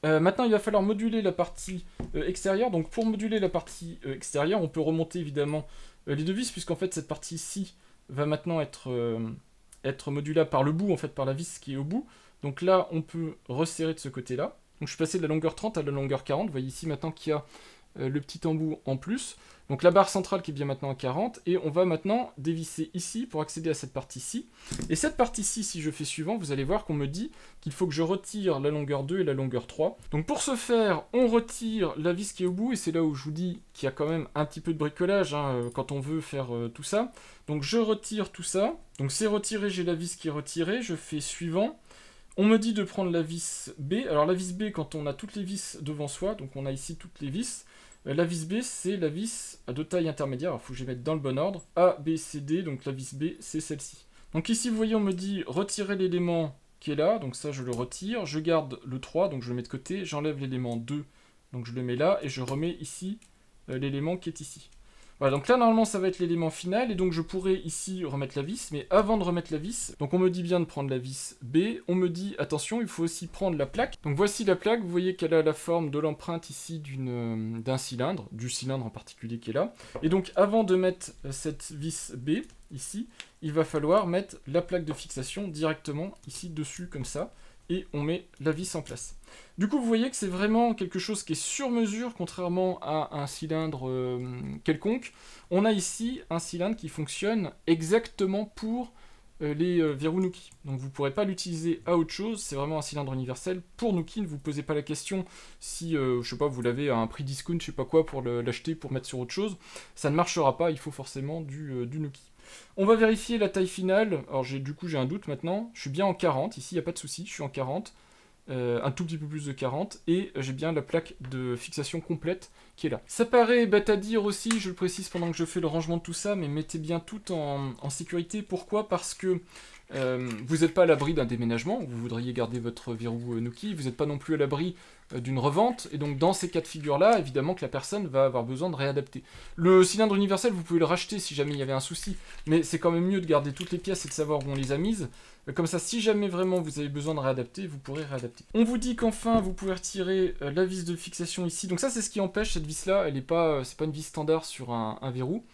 Maintenant il va falloir moduler la partie extérieure. Donc pour moduler la partie extérieure, on peut remonter évidemment les deux vis, puisqu'en fait cette partie-ci va maintenant être modulable par le bout, en fait par la vis qui est au bout. Donc là on peut resserrer de ce côté-là. Donc je suis passé de la longueur 30 à la longueur 40. Vous voyez ici maintenant qu'il y a le petit embout en plus. Donc la barre centrale qui est bien maintenant à 40. Et on va maintenant dévisser ici pour accéder à cette partie-ci. Et cette partie-ci, si je fais suivant, vous allez voir qu'on me dit qu'il faut que je retire la longueur 2 et la longueur 3. Donc pour ce faire, on retire la vis qui est au bout. Et c'est là où je vous dis qu'il y a quand même un petit peu de bricolage quand on veut faire tout ça. Donc je retire tout ça. Donc c'est retiré, j'ai la vis qui est retirée. Je fais suivant. On me dit de prendre la vis B. Alors la vis B, quand on a toutes les vis devant soi, donc on a ici toutes les vis, la vis B, c'est la vis de taille intermédiaire. Alors il faut que je les mette dans le bon ordre. A, B, C, D, donc la vis B, c'est celle-ci. Donc ici, vous voyez, on me dit retirer l'élément qui est là, donc ça je le retire. Je garde le 3, donc je le mets de côté. J'enlève l'élément 2, donc je le mets là, et je remets ici l'élément qui est ici. Voilà, donc là, normalement, ça va être l'élément final, et donc je pourrais ici remettre la vis, mais avant de remettre la vis, donc on me dit bien de prendre la vis B, on me dit, attention, il faut aussi prendre la plaque. Donc voici la plaque, vous voyez qu'elle a la forme de l'empreinte ici d'un cylindre, du cylindre en particulier qui est là. Et donc, avant de mettre cette vis B, ici, il va falloir mettre la plaque de fixation directement ici dessus, comme ça, et on met la vis en place. Du coup, vous voyez que c'est vraiment quelque chose qui est sur mesure, contrairement à un cylindre quelconque. On a ici un cylindre qui fonctionne exactement pour les verrous Nuki. Donc vous ne pourrez pas l'utiliser à autre chose, c'est vraiment un cylindre universel. Pour Nuki, ne vous posez pas la question si, je sais pas, vous l'avez à un prix discount, je sais pas quoi, pour l'acheter, pour mettre sur autre chose. Ça ne marchera pas, il faut forcément du Nuki. On va vérifier la taille finale. Alors du coup j'ai un doute maintenant. Je suis bien en 40, ici il n'y a pas de souci, je suis en 40. Un tout petit peu plus de 40, et j'ai bien la plaque de fixation complète qui est là. Ça paraît bête à dire aussi, je le précise pendant que je fais le rangement de tout ça, mais mettez bien tout en sécurité. Pourquoi ? Parce que vous n'êtes pas à l'abri d'un déménagement, vous voudriez garder votre verrou Nuki, vous n'êtes pas non plus à l'abri d'une revente, et donc dans ces cas de figure-là, évidemment que la personne va avoir besoin de réadapter. Le cylindre universel, vous pouvez le racheter si jamais il y avait un souci, mais c'est quand même mieux de garder toutes les pièces et de savoir où on les a mises. Comme ça, si jamais vraiment vous avez besoin de réadapter, vous pourrez réadapter. On vous dit qu'enfin, vous pouvez retirer la vis de fixation ici. Donc ça, c'est ce qui empêche cette vis-là, elle n'est pas, c'est pas une vis standard sur un verrou.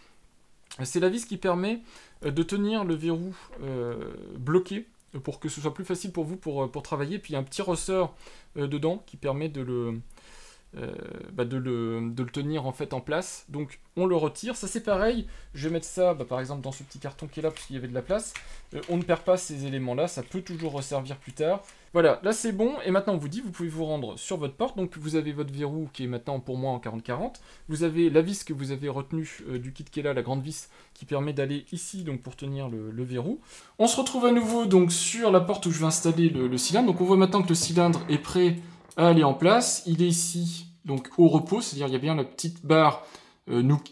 C'est la vis qui permet de tenir le verrou bloqué pour que ce soit plus facile pour vous pour travailler. Puis il y a un petit ressort dedans qui permet de le tenir en fait en place. Donc on le retire, ça c'est pareil. Je vais mettre ça par exemple dans ce petit carton qui est là parce qu'il y avait de la place. On ne perd pas ces éléments là, ça peut toujours resservir plus tard. Voilà, là c'est bon, et maintenant on vous dit, vous pouvez vous rendre sur votre porte, donc vous avez votre verrou qui est maintenant pour moi en 40-40, vous avez la vis que vous avez retenue du kit qui est là, la grande vis, qui permet d'aller ici donc pour tenir le verrou. On se retrouve à nouveau donc sur la porte où je vais installer le cylindre, donc on voit maintenant que le cylindre est prêt à aller en place, il est ici donc au repos, c'est-à-dire il y a bien la petite barre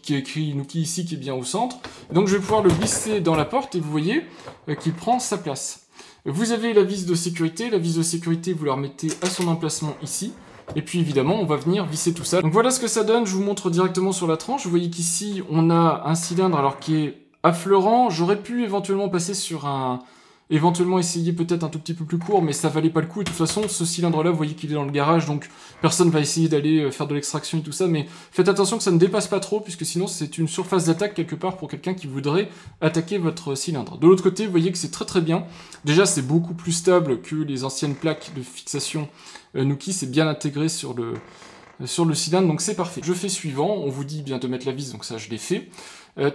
qui est écrit Nuki ici qui est bien au centre, donc je vais pouvoir le glisser dans la porte et vous voyez qu'il prend sa place. Vous avez la vis de sécurité, vous la remettez à son emplacement ici, et puis évidemment on va venir visser tout ça. Donc voilà ce que ça donne, je vous montre directement sur la tranche, vous voyez qu'ici on a un cylindre alors qui est affleurant, j'aurais pu éventuellement passer sur éventuellement essayer peut-être un tout petit peu plus court, mais ça valait pas le coup, et de toute façon ce cylindre là vous voyez qu'il est dans le garage, donc personne va essayer d'aller faire de l'extraction et tout ça, mais faites attention que ça ne dépasse pas trop, puisque sinon c'est une surface d'attaque quelque part pour quelqu'un qui voudrait attaquer votre cylindre. De l'autre côté vous voyez que c'est très très bien, déjà c'est beaucoup plus stable que les anciennes plaques de fixation Nuki, c'est bien intégré sur le cylindre, donc c'est parfait. Je fais suivant, on vous dit bien de mettre la vis, donc ça je l'ai fait.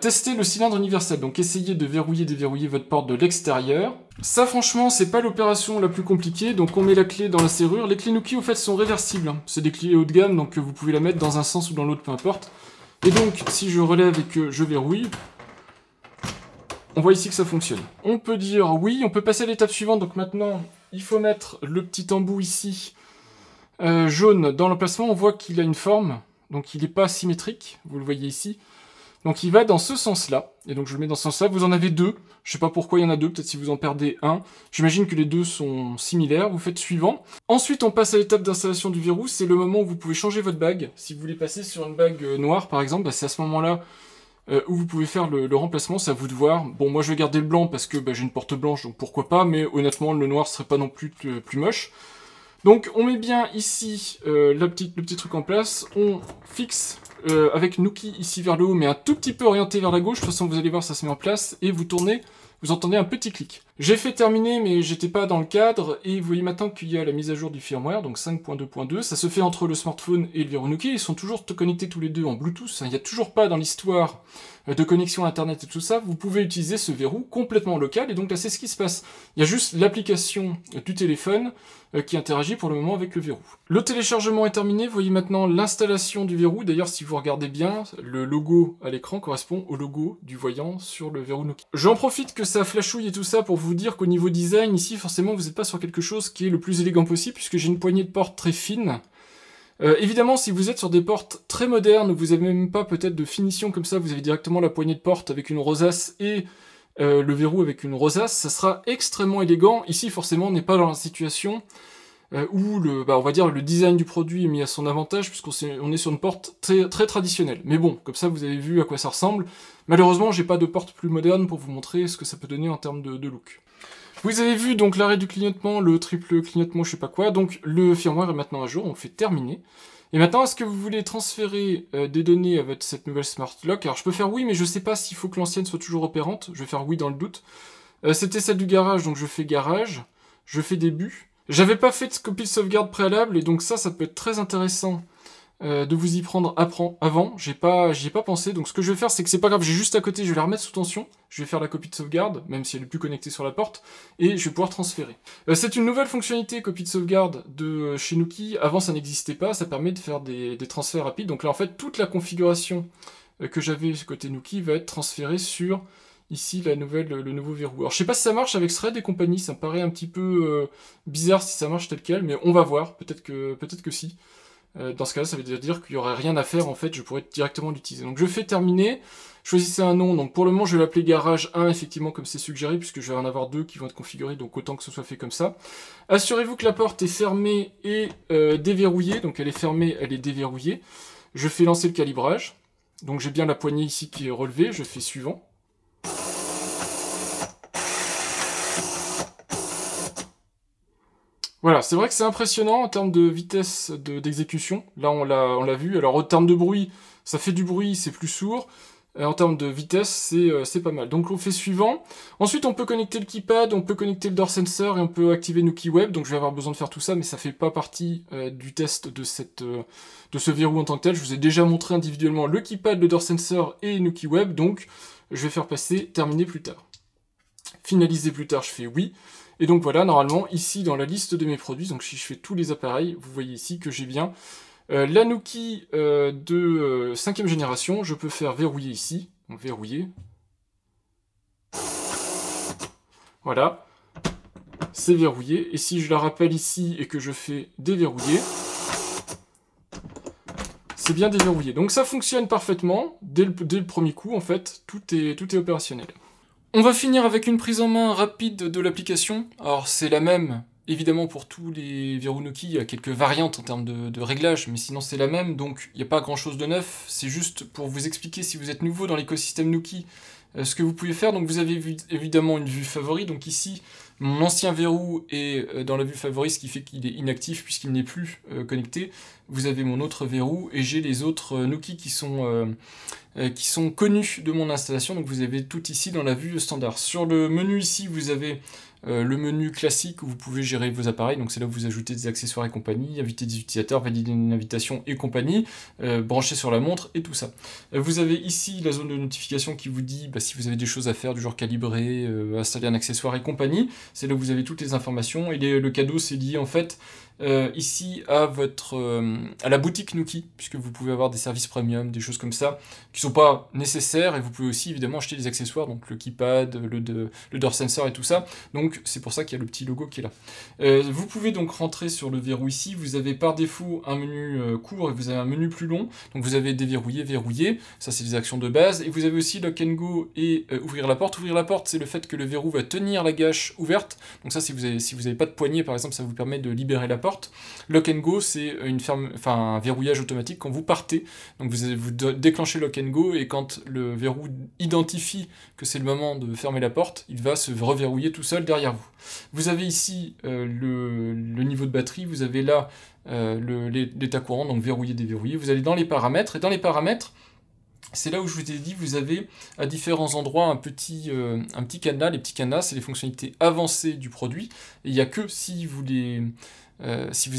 Tester le cylindre universel, donc essayez de verrouiller, déverrouiller votre porte de l'extérieur. Ça franchement c'est pas l'opération la plus compliquée, donc on met la clé dans la serrure. Les clés Nuki au fait sont réversibles, hein. C'est des clés haut de gamme, donc vous pouvez la mettre dans un sens ou dans l'autre, peu importe. Et donc si je relève et que je verrouille, on voit ici que ça fonctionne. On peut dire oui, on peut passer à l'étape suivante, donc maintenant il faut mettre le petit embout ici, jaune dans l'emplacement, on voit qu'il a une forme, donc il n'est pas symétrique, vous le voyez ici. Donc il va dans ce sens-là, et donc je le mets dans ce sens-là, vous en avez deux, je sais pas pourquoi il y en a deux, peut-être si vous en perdez un, j'imagine que les deux sont similaires, vous faites suivant. Ensuite on passe à l'étape d'installation du verrou, c'est le moment où vous pouvez changer votre bague, si vous voulez passer sur une bague noire par exemple, c'est à ce moment-là où vous pouvez faire le remplacement, c'est à vous de voir. Bon moi je vais garder le blanc parce que j'ai une porte blanche, donc pourquoi pas, mais honnêtement le noir serait pas non plus plus moche. Donc on met bien ici le petit truc en place, on fixe avec Nuki ici vers le haut, mais un tout petit peu orienté vers la gauche, de toute façon vous allez voir ça se met en place, et vous tournez, vous entendez un petit clic. J'ai fait terminer, mais j'étais pas dans le cadre, et vous voyez maintenant qu'il y a la mise à jour du firmware, donc 5.2.2, ça se fait entre le smartphone et le verrou Nuki, ils sont toujours connectés tous les deux en Bluetooth, il n'y a toujours pas dans l'histoire de connexion internet et tout ça, vous pouvez utiliser ce verrou complètement local, et donc là c'est ce qui se passe. Il y a juste l'application du téléphone qui interagit pour le moment avec le verrou. Le téléchargement est terminé, vous voyez maintenant l'installation du verrou, d'ailleurs si vous regardez bien, le logo à l'écran correspond au logo du voyant sur le verrou Nuki. J'en profite que ça flashouille et tout ça pour vous dire qu'au niveau design, ici forcément vous n'êtes pas sur quelque chose qui est le plus élégant possible, puisque j'ai une poignée de porte très fine. Évidemment, si vous êtes sur des portes très modernes, vous n'avez même pas peut-être de finition comme ça, vous avez directement la poignée de porte avec une rosace et le verrou avec une rosace, ça sera extrêmement élégant. Ici, forcément, on n'est pas dans la situation où on va dire le design du produit est mis à son avantage, puisqu'on est sur une porte très, très traditionnelle. Mais bon, comme ça, vous avez vu à quoi ça ressemble. Malheureusement, j'ai pas de porte plus moderne pour vous montrer ce que ça peut donner en termes de look. Vous avez vu donc l'arrêt du clignotement, le triple clignotement, je sais pas quoi, donc le firmware est maintenant à jour, on fait terminer. Et maintenant, est-ce que vous voulez transférer des données à cette nouvelle Smart Lock? Alors je peux faire oui, mais je sais pas s'il faut que l'ancienne soit toujours opérante, je vais faire oui dans le doute. C'était celle du garage, donc je fais garage, je fais début. J'avais pas fait de copie de sauvegarde préalable, et donc ça peut être très intéressant de vous y prendre avant, j'y ai pas pensé, donc ce que je vais faire c'est que c'est pas grave, j'ai juste à côté, je vais la remettre sous tension, je vais faire la copie de sauvegarde, même si elle est plus connectée sur la porte, et je vais pouvoir transférer. C'est une nouvelle fonctionnalité copie de sauvegarde de chez Nuki, avant ça n'existait pas, ça permet de faire des transferts rapides, donc là en fait toute la configuration que j'avais côté Nuki va être transférée sur ici le nouveau verrou. Alors je sais pas si ça marche avec Thread et compagnie, ça me paraît un petit peu bizarre si ça marche tel quel, mais on va voir, peut-être que si. Dans ce cas-là, ça veut dire qu'il n'y aurait rien à faire, en fait, je pourrais directement l'utiliser. Donc je fais terminer, choisissez un nom, donc pour le moment je vais l'appeler garage 1, effectivement, comme c'est suggéré, puisque je vais en avoir 2 qui vont être configurés, donc autant que ce soit fait comme ça. Assurez-vous que la porte est fermée et déverrouillée, donc elle est fermée, elle est déverrouillée. Je fais lancer le calibrage, donc j'ai bien la poignée ici qui est relevée, je fais suivant. Voilà, c'est vrai que c'est impressionnant en termes de vitesse d'exécution. Là, on l'a vu. Alors, en termes de bruit, ça fait du bruit, c'est plus sourd. En termes de vitesse, c'est pas mal. Donc, on fait suivant. Ensuite, on peut connecter le keypad, on peut connecter le door sensor et on peut activer Nuki Web. Donc, je vais avoir besoin de faire tout ça, mais ça fait pas partie du test de ce verrou en tant que tel. Je vous ai déjà montré individuellement le keypad, le door sensor et Nuki Web. Donc, je vais faire passer terminer plus tard. Finaliser plus tard, je fais oui. Et donc voilà, normalement, ici dans la liste de mes produits, donc si je fais tous les appareils, vous voyez ici que j'ai bien la Nuki de 5e génération. Je peux faire verrouiller ici, donc verrouiller. Voilà, c'est verrouillé. Et si je la rappelle ici et que je fais déverrouiller, c'est bien déverrouillé. Donc ça fonctionne parfaitement, dès le premier coup en fait, tout est opérationnel. On va finir avec une prise en main rapide de l'application. Alors c'est la même, évidemment pour tous les verrous Nuki, il y a quelques variantes en termes de réglages, mais sinon c'est la même, donc il n'y a pas grand chose de neuf, c'est juste pour vous expliquer si vous êtes nouveau dans l'écosystème Nuki, ce que vous pouvez faire. Donc vous avez évidemment une vue favori, donc ici mon ancien verrou est dans la vue favori, ce qui fait qu'il est inactif puisqu'il n'est plus connecté. Vous avez mon autre verrou et j'ai les autres Nuki qui sont connus de mon installation, donc vous avez tout ici dans la vue standard. Sur le menu ici, vous avez le menu classique où vous pouvez gérer vos appareils, donc c'est là où vous ajoutez des accessoires et compagnie, inviter des utilisateurs, valider une invitation et compagnie, brancher sur la montre et tout ça. Vous avez ici la zone de notification qui vous dit si vous avez des choses à faire du genre calibrer, installer un accessoire et compagnie, c'est là où vous avez toutes les informations, et le cadeau c'est lié en fait ici à la boutique Nuki, puisque vous pouvez avoir des services premium, des choses comme ça, qui sont pas nécessaires, et vous pouvez aussi évidemment acheter des accessoires, donc le keypad, le door sensor et tout ça, donc c'est pour ça qu'il y a le petit logo qui est là. Vous pouvez donc rentrer sur le verrou ici, vous avez par défaut un menu court et vous avez un menu plus long, donc vous avez déverrouiller, verrouiller, ça c'est les actions de base, et vous avez aussi lock and go et ouvrir la porte. Ouvrir la porte, c'est le fait que le verrou va tenir la gâche ouverte, donc ça si vous avez pas de poignée par exemple, ça vous permet de libérer la porte. Lock and go, c'est un verrouillage automatique quand vous partez. Donc vous déclenchez lock and go et quand le verrou identifie que c'est le moment de fermer la porte, il va se reverrouiller tout seul derrière vous. Vous avez ici le niveau de batterie, vous avez là l'état courant, donc verrouiller, déverrouiller. Vous allez dans les paramètres, et dans les paramètres, c'est là où je vous ai dit, vous avez à différents endroits un petit cadenas. Les petits cadenas, c'est les fonctionnalités avancées du produit. Et il n'y a que si vous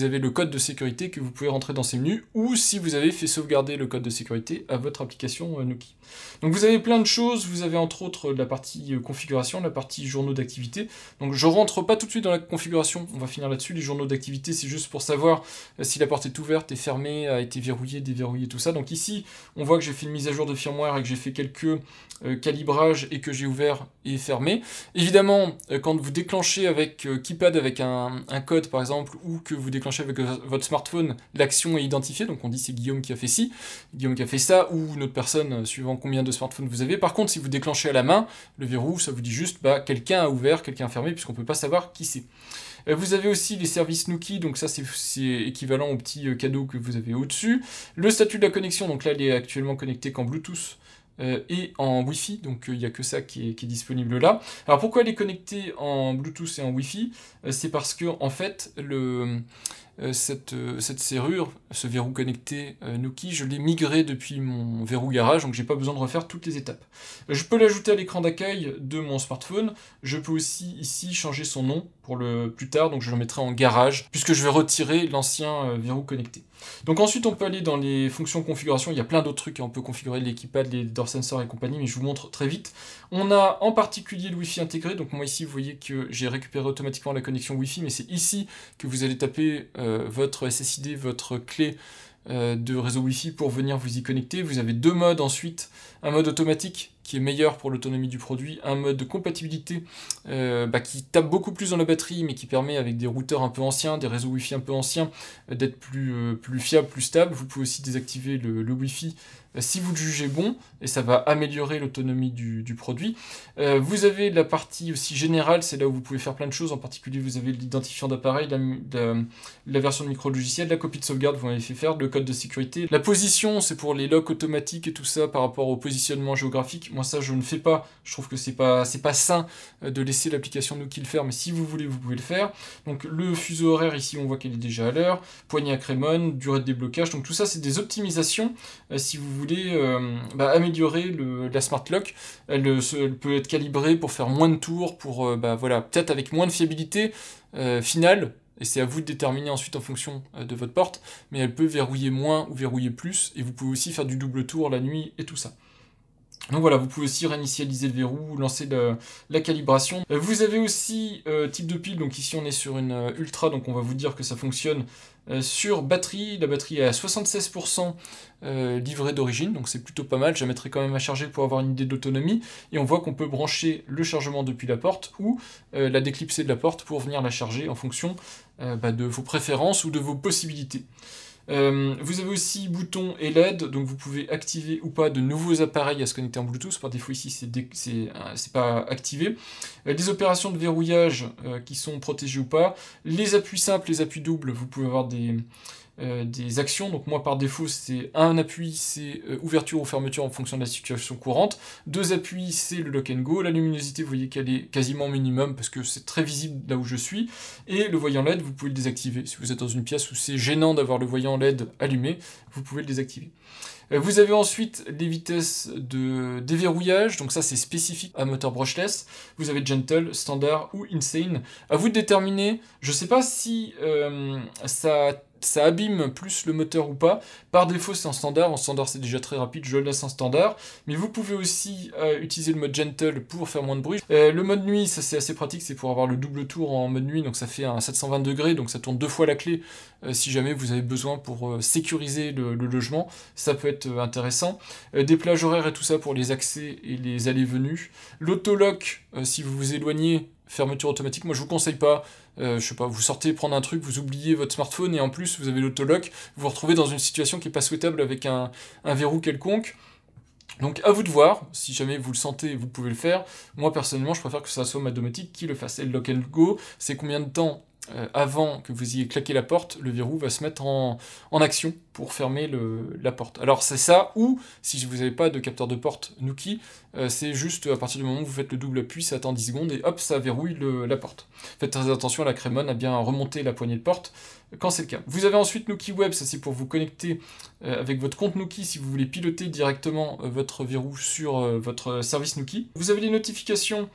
avez le code de sécurité que vous pouvez rentrer dans ces menus, ou si vous avez fait sauvegarder le code de sécurité à votre application Nuki. Donc vous avez plein de choses, vous avez entre autres la partie configuration, la partie journaux d'activité. Donc je rentre pas tout de suite dans la configuration, on va finir là-dessus. Les journaux d'activité, c'est juste pour savoir si la porte est ouverte, est fermée, a été verrouillée, déverrouillée, tout ça. Donc ici, on voit que j'ai fait une mise à jour de firmware et que j'ai fait quelques calibrages et que j'ai ouvert et fermé. Évidemment, quand vous déclenchez avec keypad avec un code par exemple, ou que vous déclenchez avec votre smartphone, l'action est identifiée, donc on dit c'est Guillaume qui a fait ci, Guillaume qui a fait ça, ou une autre personne, suivant combien de smartphones vous avez. Par contre, si vous déclenchez à la main, le verrou, ça vous dit juste, quelqu'un a ouvert, quelqu'un a fermé, puisqu'on ne peut pas savoir qui c'est. Vous avez aussi les services Nuki, donc ça c'est équivalent au petit cadeau que vous avez au-dessus. Le statut de la connexion, donc là il est actuellement connecté qu'en Bluetooth, et en Wi-Fi, donc il n'y a que ça qui est disponible là. Alors pourquoi elle est connectée en Bluetooth et en Wi-Fi? C'est parce que en fait cette serrure, ce verrou connecté Nuki, je l'ai migré depuis mon verrou garage, donc j'ai pas besoin de refaire toutes les étapes. Je peux l'ajouter à l'écran d'accueil de mon smartphone. Je peux aussi ici changer son nom pour le plus tard, donc je le mettrai en garage, puisque je vais retirer l'ancien verrou connecté. Donc ensuite on peut aller dans les fonctions configuration, il y a plein d'autres trucs, on peut configurer les keypads, les door sensors et compagnie, mais je vous montre très vite. On a en particulier le Wi-Fi intégré, donc moi ici vous voyez que j'ai récupéré automatiquement la connexion Wi-Fi, mais c'est ici que vous allez taper votre SSID, votre clé de réseau Wi-Fi pour venir vous y connecter. Vous avez deux modes ensuite, un mode automatique qui est meilleur pour l'autonomie du produit, un mode de compatibilité qui tape beaucoup plus dans la batterie, mais qui permet avec des routeurs un peu anciens, des réseaux Wi-Fi un peu anciens, d'être plus fiable, plus stable. Vous pouvez aussi désactiver le Wi-Fi si vous le jugez bon, et ça va améliorer l'autonomie du produit. Vous avez la partie aussi générale, c'est là où vous pouvez faire plein de choses, en particulier vous avez l'identifiant d'appareil, la version de micro-logiciel, la copie de sauvegarde, vous m'avez fait faire, le code de sécurité. La position, c'est pour les locks automatiques et tout ça par rapport au positionnement géographique. Moi ça je ne fais pas, je trouve que c'est pas sain de laisser l'application Nuki le faire, mais si vous voulez, vous pouvez le faire. Donc le fuseau horaire, ici on voit qu'elle est déjà à l'heure, poignée à Cremon, durée de déblocage, donc tout ça c'est des optimisations si vous voulez améliorer la smart lock. Elle peut être calibrée pour faire moins de tours, pour peut-être avec moins de fiabilité finale, et c'est à vous de déterminer ensuite en fonction de votre porte, mais elle peut verrouiller moins ou verrouiller plus, et vous pouvez aussi faire du double tour la nuit et tout ça. Donc voilà, vous pouvez aussi réinitialiser le verrou, lancer la calibration. Vous avez aussi type de pile, donc ici on est sur une Ultra, donc on va vous dire que ça fonctionne sur batterie. La batterie est à 76% livrée d'origine, donc c'est plutôt pas mal. Je la mettrai quand même à charger pour avoir une idée d'autonomie. Et on voit qu'on peut brancher le chargement depuis la porte ou la déclipser de la porte pour venir la charger en fonction de vos préférences ou de vos possibilités. Vous avez aussi bouton et LED, donc vous pouvez activer ou pas de nouveaux appareils à se connecter en Bluetooth. Par défaut ici c'est pas activé. Les opérations de verrouillage qui sont protégées ou pas. Les appuis simples, les appuis doubles, vous pouvez avoir des actions. Donc moi par défaut c'est un appui, c'est ouverture ou fermeture en fonction de la situation courante. Deux appuis, c'est le lock and go. La luminosité, vous voyez qu'elle est quasiment minimum parce que c'est très visible là où je suis. Et le voyant LED, vous pouvez le désactiver. Si vous êtes dans une pièce où c'est gênant d'avoir le voyant LED allumé, vous pouvez le désactiver. Vous avez ensuite les vitesses de déverrouillage, donc ça c'est spécifique à moteur brushless. Vous avez Gentle, Standard ou Insane. À vous de déterminer, je sais pas si ça abîme plus le moteur ou pas. Par défaut c'est en standard c'est déjà très rapide, je le laisse en standard. Mais vous pouvez aussi utiliser le mode Gentle pour faire moins de bruit. Le mode nuit, ça c'est assez pratique, c'est pour avoir le double tour en mode nuit, donc ça fait un 720 degrés, donc ça tourne 2 fois la clé si jamais vous avez besoin pour sécuriser le logement. Ça peut être intéressant. Des plages horaires et tout ça pour les accès et les allées-venues. L'autolock, si vous vous éloignez, fermeture automatique, moi je vous conseille pas. Je sais pas, vous sortez prendre un truc, vous oubliez votre smartphone et en plus vous avez l'autolock, vous vous retrouvez dans une situation qui n'est pas souhaitable avec un verrou quelconque. Donc à vous de voir, si jamais vous le sentez, vous pouvez le faire. Moi personnellement, je préfère que ça soit ma domotique qui le fasse. Et le lock and go, c'est combien de temps avant que vous ayez claqué la porte, le verrou va se mettre en action pour fermer la porte. Alors c'est ça, ou si vous n'avez pas de capteur de porte Nuki, c'est juste à partir du moment où vous faites le double appui, ça attend 10 secondes et hop, ça verrouille la porte. Faites très attention à la Cremon à bien remonter la poignée de porte quand c'est le cas. Vous avez ensuite Nuki Web, ça c'est pour vous connecter avec votre compte Nuki si vous voulez piloter directement votre verrou sur votre service Nuki. Vous avez les notifications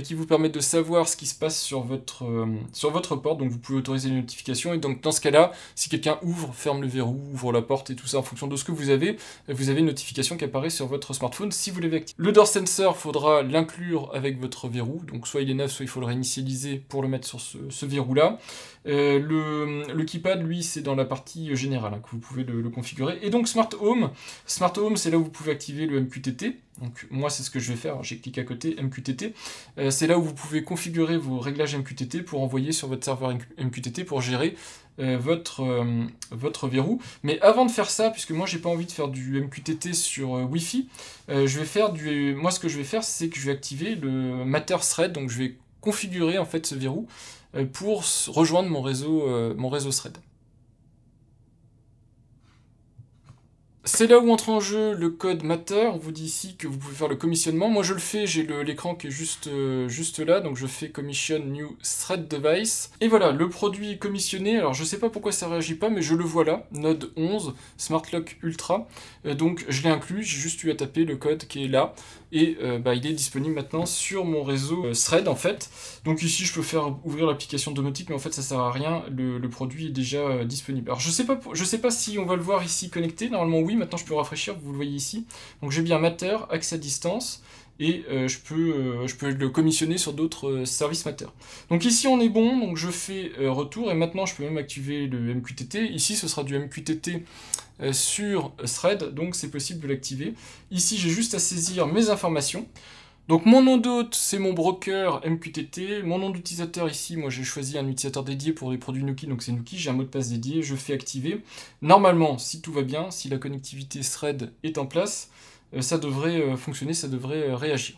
qui vous permettent de savoir ce qui se passe sur votre porte, donc vous pouvez autoriser les notifications, et donc dans ce cas-là, si quelqu'un ouvre, ferme le verrou, ouvre la porte et tout ça en fonction de ce que vous avez une notification qui apparaît sur votre smartphone si vous l'avez activé. Le door sensor, faudra l'inclure avec votre verrou, donc soit il est neuf, soit il faut le réinitialiser pour le mettre sur ce verrou-là. Le keypad, lui, c'est dans la partie générale que vous pouvez le configurer. Et donc Smart Home, c'est là où vous pouvez activer le MQTT. Donc moi c'est ce que je vais faire, j'ai cliqué à côté MQTT. C'est là où vous pouvez configurer vos réglages MQTT pour envoyer sur votre serveur MQTT pour gérer votre verrou. Mais avant de faire ça, puisque moi j'ai pas envie de faire du MQTT sur Wi-Fi, moi ce que je vais faire, c'est que je vais activer le Matter Thread, donc je vais configurer en fait ce verrou pour rejoindre mon réseau Thread. C'est là où entre en jeu le code Matter. On vous dit ici que vous pouvez faire le commissionnement. Moi je le fais, j'ai l'écran qui est juste là, donc je fais Commission New Thread Device. Et voilà, le produit est commissionné. Alors je sais pas pourquoi ça réagit pas, mais je le vois là, Node 11, Smart Lock Ultra. Donc je l'ai inclus, j'ai juste eu à taper le code qui est là. Et il est disponible maintenant sur mon réseau Thread en fait. Donc ici je peux faire ouvrir l'application domotique, mais en fait ça sert à rien, le produit est déjà disponible. Alors je sais pas si on va le voir ici connecté, normalement oui, maintenant je peux rafraîchir, vous le voyez ici. Donc j'ai bien Matter, accès à distance, et je peux le commissionner sur d'autres services Matter. Donc ici on est bon, donc je fais retour, et maintenant je peux même activer le MQTT. Ici ce sera du MQTT sur Thread, donc c'est possible de l'activer. Ici j'ai juste à saisir mes informations. Donc mon nom d'hôte, c'est mon broker MQTT. Mon nom d'utilisateur ici, moi j'ai choisi un utilisateur dédié pour les produits Nuki, donc c'est Nuki, j'ai un mot de passe dédié, je fais activer. Normalement, si tout va bien, si la connectivité Thread est en place, ça devrait fonctionner, ça devrait réagir.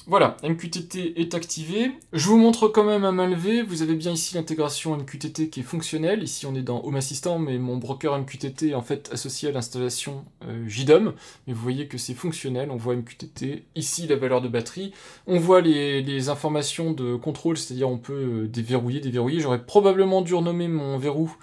Voilà, MQTT est activé. Je vous montre quand même à main levée. Vous avez bien ici l'intégration MQTT qui est fonctionnelle. Ici, on est dans Home Assistant, mais mon broker MQTT est en fait associé à l'installation JDOM. Mais vous voyez que c'est fonctionnel. On voit MQTT. Ici, la valeur de batterie. On voit les informations de contrôle, c'est-à-dire on peut déverrouiller, déverrouiller. J'aurais probablement dû renommer mon verrou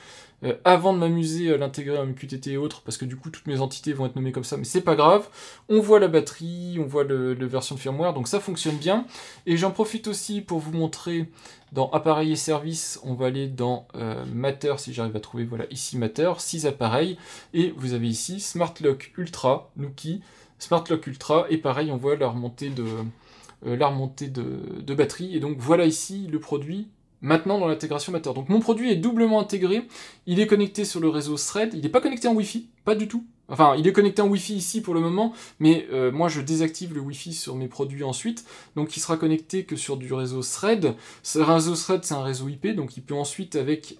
avant de m'amuser à l'intégrer en MQTT et autres, parce que du coup toutes mes entités vont être nommées comme ça, mais c'est pas grave. On voit la batterie, on voit le version de firmware, donc ça fonctionne bien. Et j'en profite aussi pour vous montrer dans appareils et services, on va aller dans Matter, si j'arrive à trouver, voilà, ici Matter, 6 appareils, et vous avez ici Smart Lock Ultra, Nuki, Smart Lock Ultra, et pareil, on voit la remontée de batterie, et donc voilà ici le produit maintenant dans l'intégration Matter. Donc mon produit est doublement intégré, il est connecté sur le réseau Thread, il n'est pas connecté en Wi-Fi, pas du tout. Enfin, il est connecté en Wi-Fi ici pour le moment, mais moi je désactive le Wi-Fi sur mes produits ensuite, donc il sera connecté que sur du réseau Thread. Ce réseau Thread, c'est un réseau IP, donc il peut ensuite, avec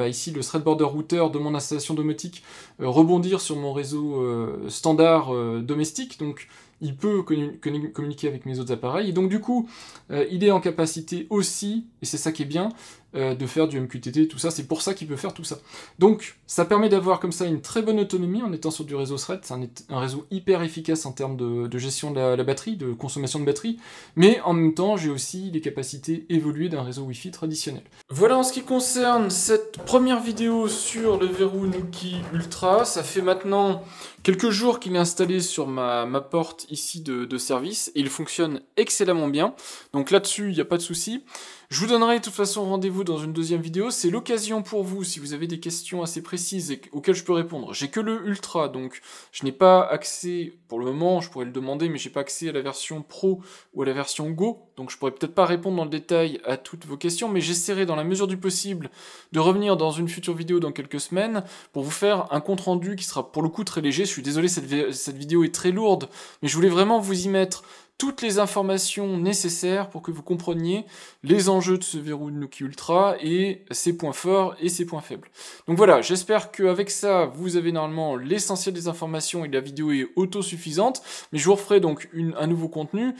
ici le Thread Border Router de mon installation domotique, rebondir sur mon réseau standard domestique, donc il peut communiquer avec mes autres appareils, et donc du coup, il est en capacité aussi, et c'est ça qui est bien, de faire du MQTT, tout ça, c'est pour ça qu'il peut faire tout ça. Donc, ça permet d'avoir comme ça une très bonne autonomie en étant sur du réseau Thread, c'est un réseau hyper efficace en termes de gestion de la batterie, de consommation de batterie, mais en même temps, j'ai aussi les capacités évoluées d'un réseau Wi-Fi traditionnel. Voilà en ce qui concerne cette première vidéo sur le verrou Nuki Ultra, ça fait maintenant quelques jours qu'il est installé sur ma porte ici de service, et il fonctionne excellemment bien, donc là-dessus, il n'y a pas de souci. Je vous donnerai de toute façon rendez-vous dans une deuxième vidéo, c'est l'occasion pour vous, si vous avez des questions assez précises et auxquelles je peux répondre. J'ai que le Ultra, donc je n'ai pas accès, pour le moment, je pourrais le demander, mais j'ai pas accès à la version Pro ou à la version Go, donc je pourrais peut-être pas répondre dans le détail à toutes vos questions, mais j'essaierai dans la mesure du possible de revenir dans une future vidéo dans quelques semaines pour vous faire un compte-rendu qui sera pour le coup très léger. Je suis désolé, cette vidéo est très lourde, mais je voulais vraiment vous y mettre toutes les informations nécessaires pour que vous compreniez les enjeux de ce verrou de Nuki Ultra et ses points forts et ses points faibles. Donc voilà, j'espère qu'avec ça, vous avez normalement l'essentiel des informations et la vidéo est autosuffisante, mais je vous referai donc un nouveau contenu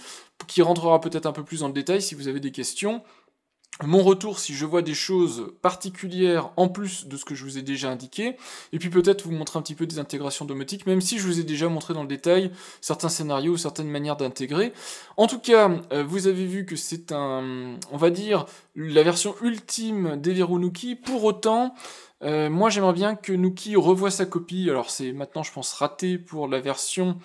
qui rentrera peut-être un peu plus dans le détail si vous avez des questions. Mon retour si je vois des choses particulières en plus de ce que je vous ai déjà indiqué, et puis peut-être vous montrer un petit peu des intégrations domotiques, même si je vous ai déjà montré dans le détail certains scénarios ou certaines manières d'intégrer. En tout cas, vous avez vu que c'est on va dire, la version ultime des verrous Nuki. Pour autant, moi j'aimerais bien que Nuki revoie sa copie. Alors c'est maintenant, je pense, raté pour la version,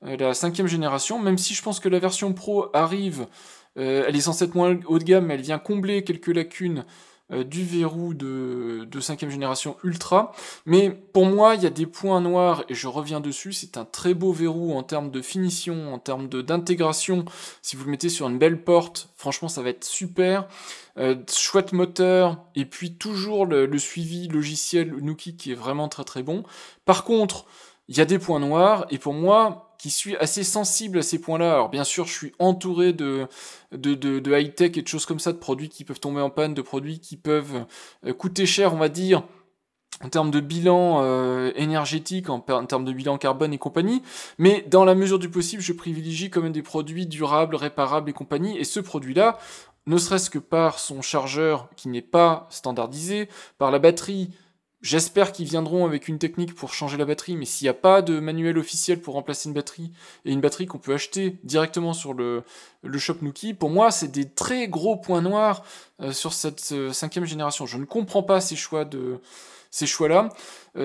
la 5e génération, même si je pense que la version Pro arrive. Elle est censée être moins haut de gamme, mais elle vient combler quelques lacunes du verrou de 5e génération Ultra. Mais pour moi, il y a des points noirs, et je reviens dessus, c'est un très beau verrou en termes de finition, en termes d'intégration. Si vous le mettez sur une belle porte, franchement, ça va être super. Chouette moteur, et puis toujours le suivi logiciel Nuki qui est vraiment très très bon. Par contre, il y a des points noirs, et pour moi, qui suis assez sensible à ces points-là. Alors bien sûr, je suis entouré de high-tech et de choses comme ça, de produits qui peuvent tomber en panne, de produits qui peuvent coûter cher, on va dire, en termes de bilan énergétique, en termes de bilan carbone et compagnie, mais dans la mesure du possible, je privilégie quand même des produits durables, réparables et compagnie, et ce produit-là, ne serait-ce que par son chargeur qui n'est pas standardisé, par la batterie. J'espère qu'ils viendront avec une technique pour changer la batterie, mais s'il n'y a pas de manuel officiel pour remplacer une batterie, et une batterie qu'on peut acheter directement sur le shop Nuki, pour moi, c'est des très gros points noirs sur cette 5e génération. Je ne comprends pas ces choix-là.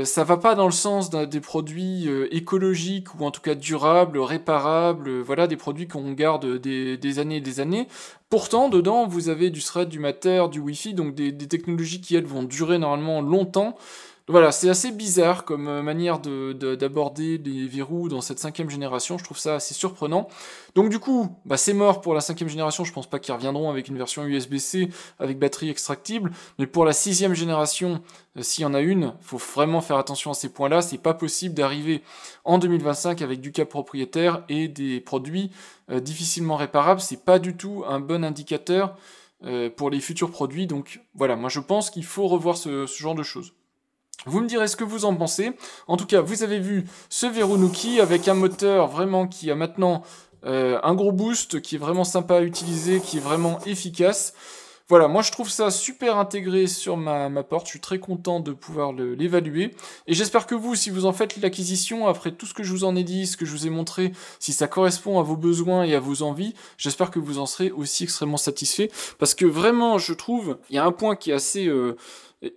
Ça va pas dans le sens des produits écologiques, ou en tout cas durables, réparables, voilà, des produits qu'on garde des années et des années. Pourtant, dedans, vous avez du Thread, du Matter, du Wi-Fi, donc des technologies qui, elles, vont durer normalement longtemps. Voilà, c'est assez bizarre comme manière d'aborder les verrous dans cette 5e génération, je trouve ça assez surprenant. Donc du coup, bah, c'est mort pour la 5e génération, je pense pas qu'ils reviendront avec une version USB-C avec batterie extractible, mais pour la 6e génération, s'il y en a une, faut vraiment faire attention à ces points-là, c'est pas possible d'arriver en 2025 avec du cas propriétaire et des produits difficilement réparables, c'est pas du tout un bon indicateur pour les futurs produits, donc voilà, moi je pense qu'il faut revoir ce genre de choses. Vous me direz ce que vous en pensez. En tout cas, vous avez vu ce verrou Nuki avec un moteur vraiment qui a maintenant un gros boost, qui est vraiment sympa à utiliser, qui est vraiment efficace. Voilà, moi je trouve ça super intégré sur ma porte, je suis très content de pouvoir l'évaluer. Et j'espère que vous, si vous en faites l'acquisition, après tout ce que je vous en ai dit, ce que je vous ai montré, si ça correspond à vos besoins et à vos envies, j'espère que vous en serez aussi extrêmement satisfait. Parce que vraiment, je trouve, il y a un point qui est assez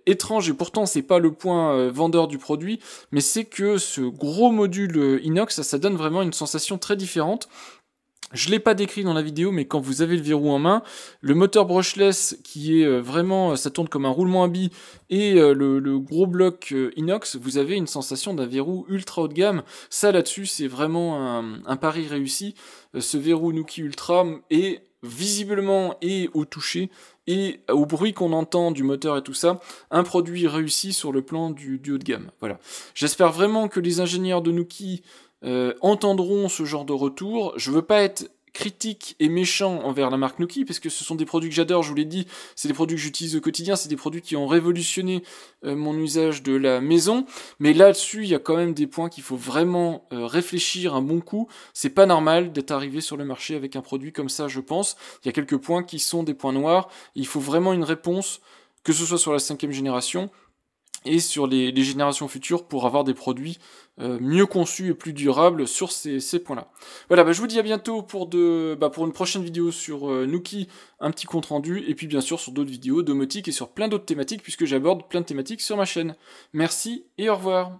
étrange, et pourtant c'est pas le point vendeur du produit, mais c'est que ce gros module inox, ça donne vraiment une sensation très différente. Je l'ai pas décrit dans la vidéo, mais quand vous avez le verrou en main, le moteur brushless qui est vraiment, ça tourne comme un roulement à billes, et le gros bloc inox, vous avez une sensation d'un verrou ultra haut de gamme. Ça là-dessus, c'est vraiment un pari réussi. Ce verrou Nuki Ultra est visiblement et au toucher et au bruit qu'on entend du moteur et tout ça, un produit réussi sur le plan du haut de gamme. Voilà. J'espère vraiment que les ingénieurs de Nuki entendront ce genre de retour. Je veux pas être critique et méchant envers la marque Nuki, parce que ce sont des produits que j'adore, je vous l'ai dit, c'est des produits que j'utilise au quotidien, c'est des produits qui ont révolutionné mon usage de la maison, mais là-dessus, il y a quand même des points qu'il faut vraiment réfléchir un bon coup. C'est pas normal d'être arrivé sur le marché avec un produit comme ça, je pense. Il y a quelques points qui sont des points noirs, il faut vraiment une réponse, que ce soit sur la 5e génération, et sur les générations futures pour avoir des produits mieux conçus et plus durables sur ces points-là. Voilà, je vous dis à bientôt pour une prochaine vidéo sur Nuki, un petit compte rendu, et puis bien sûr sur d'autres vidéos domotiques et sur plein d'autres thématiques, puisque j'aborde plein de thématiques sur ma chaîne. Merci et au revoir.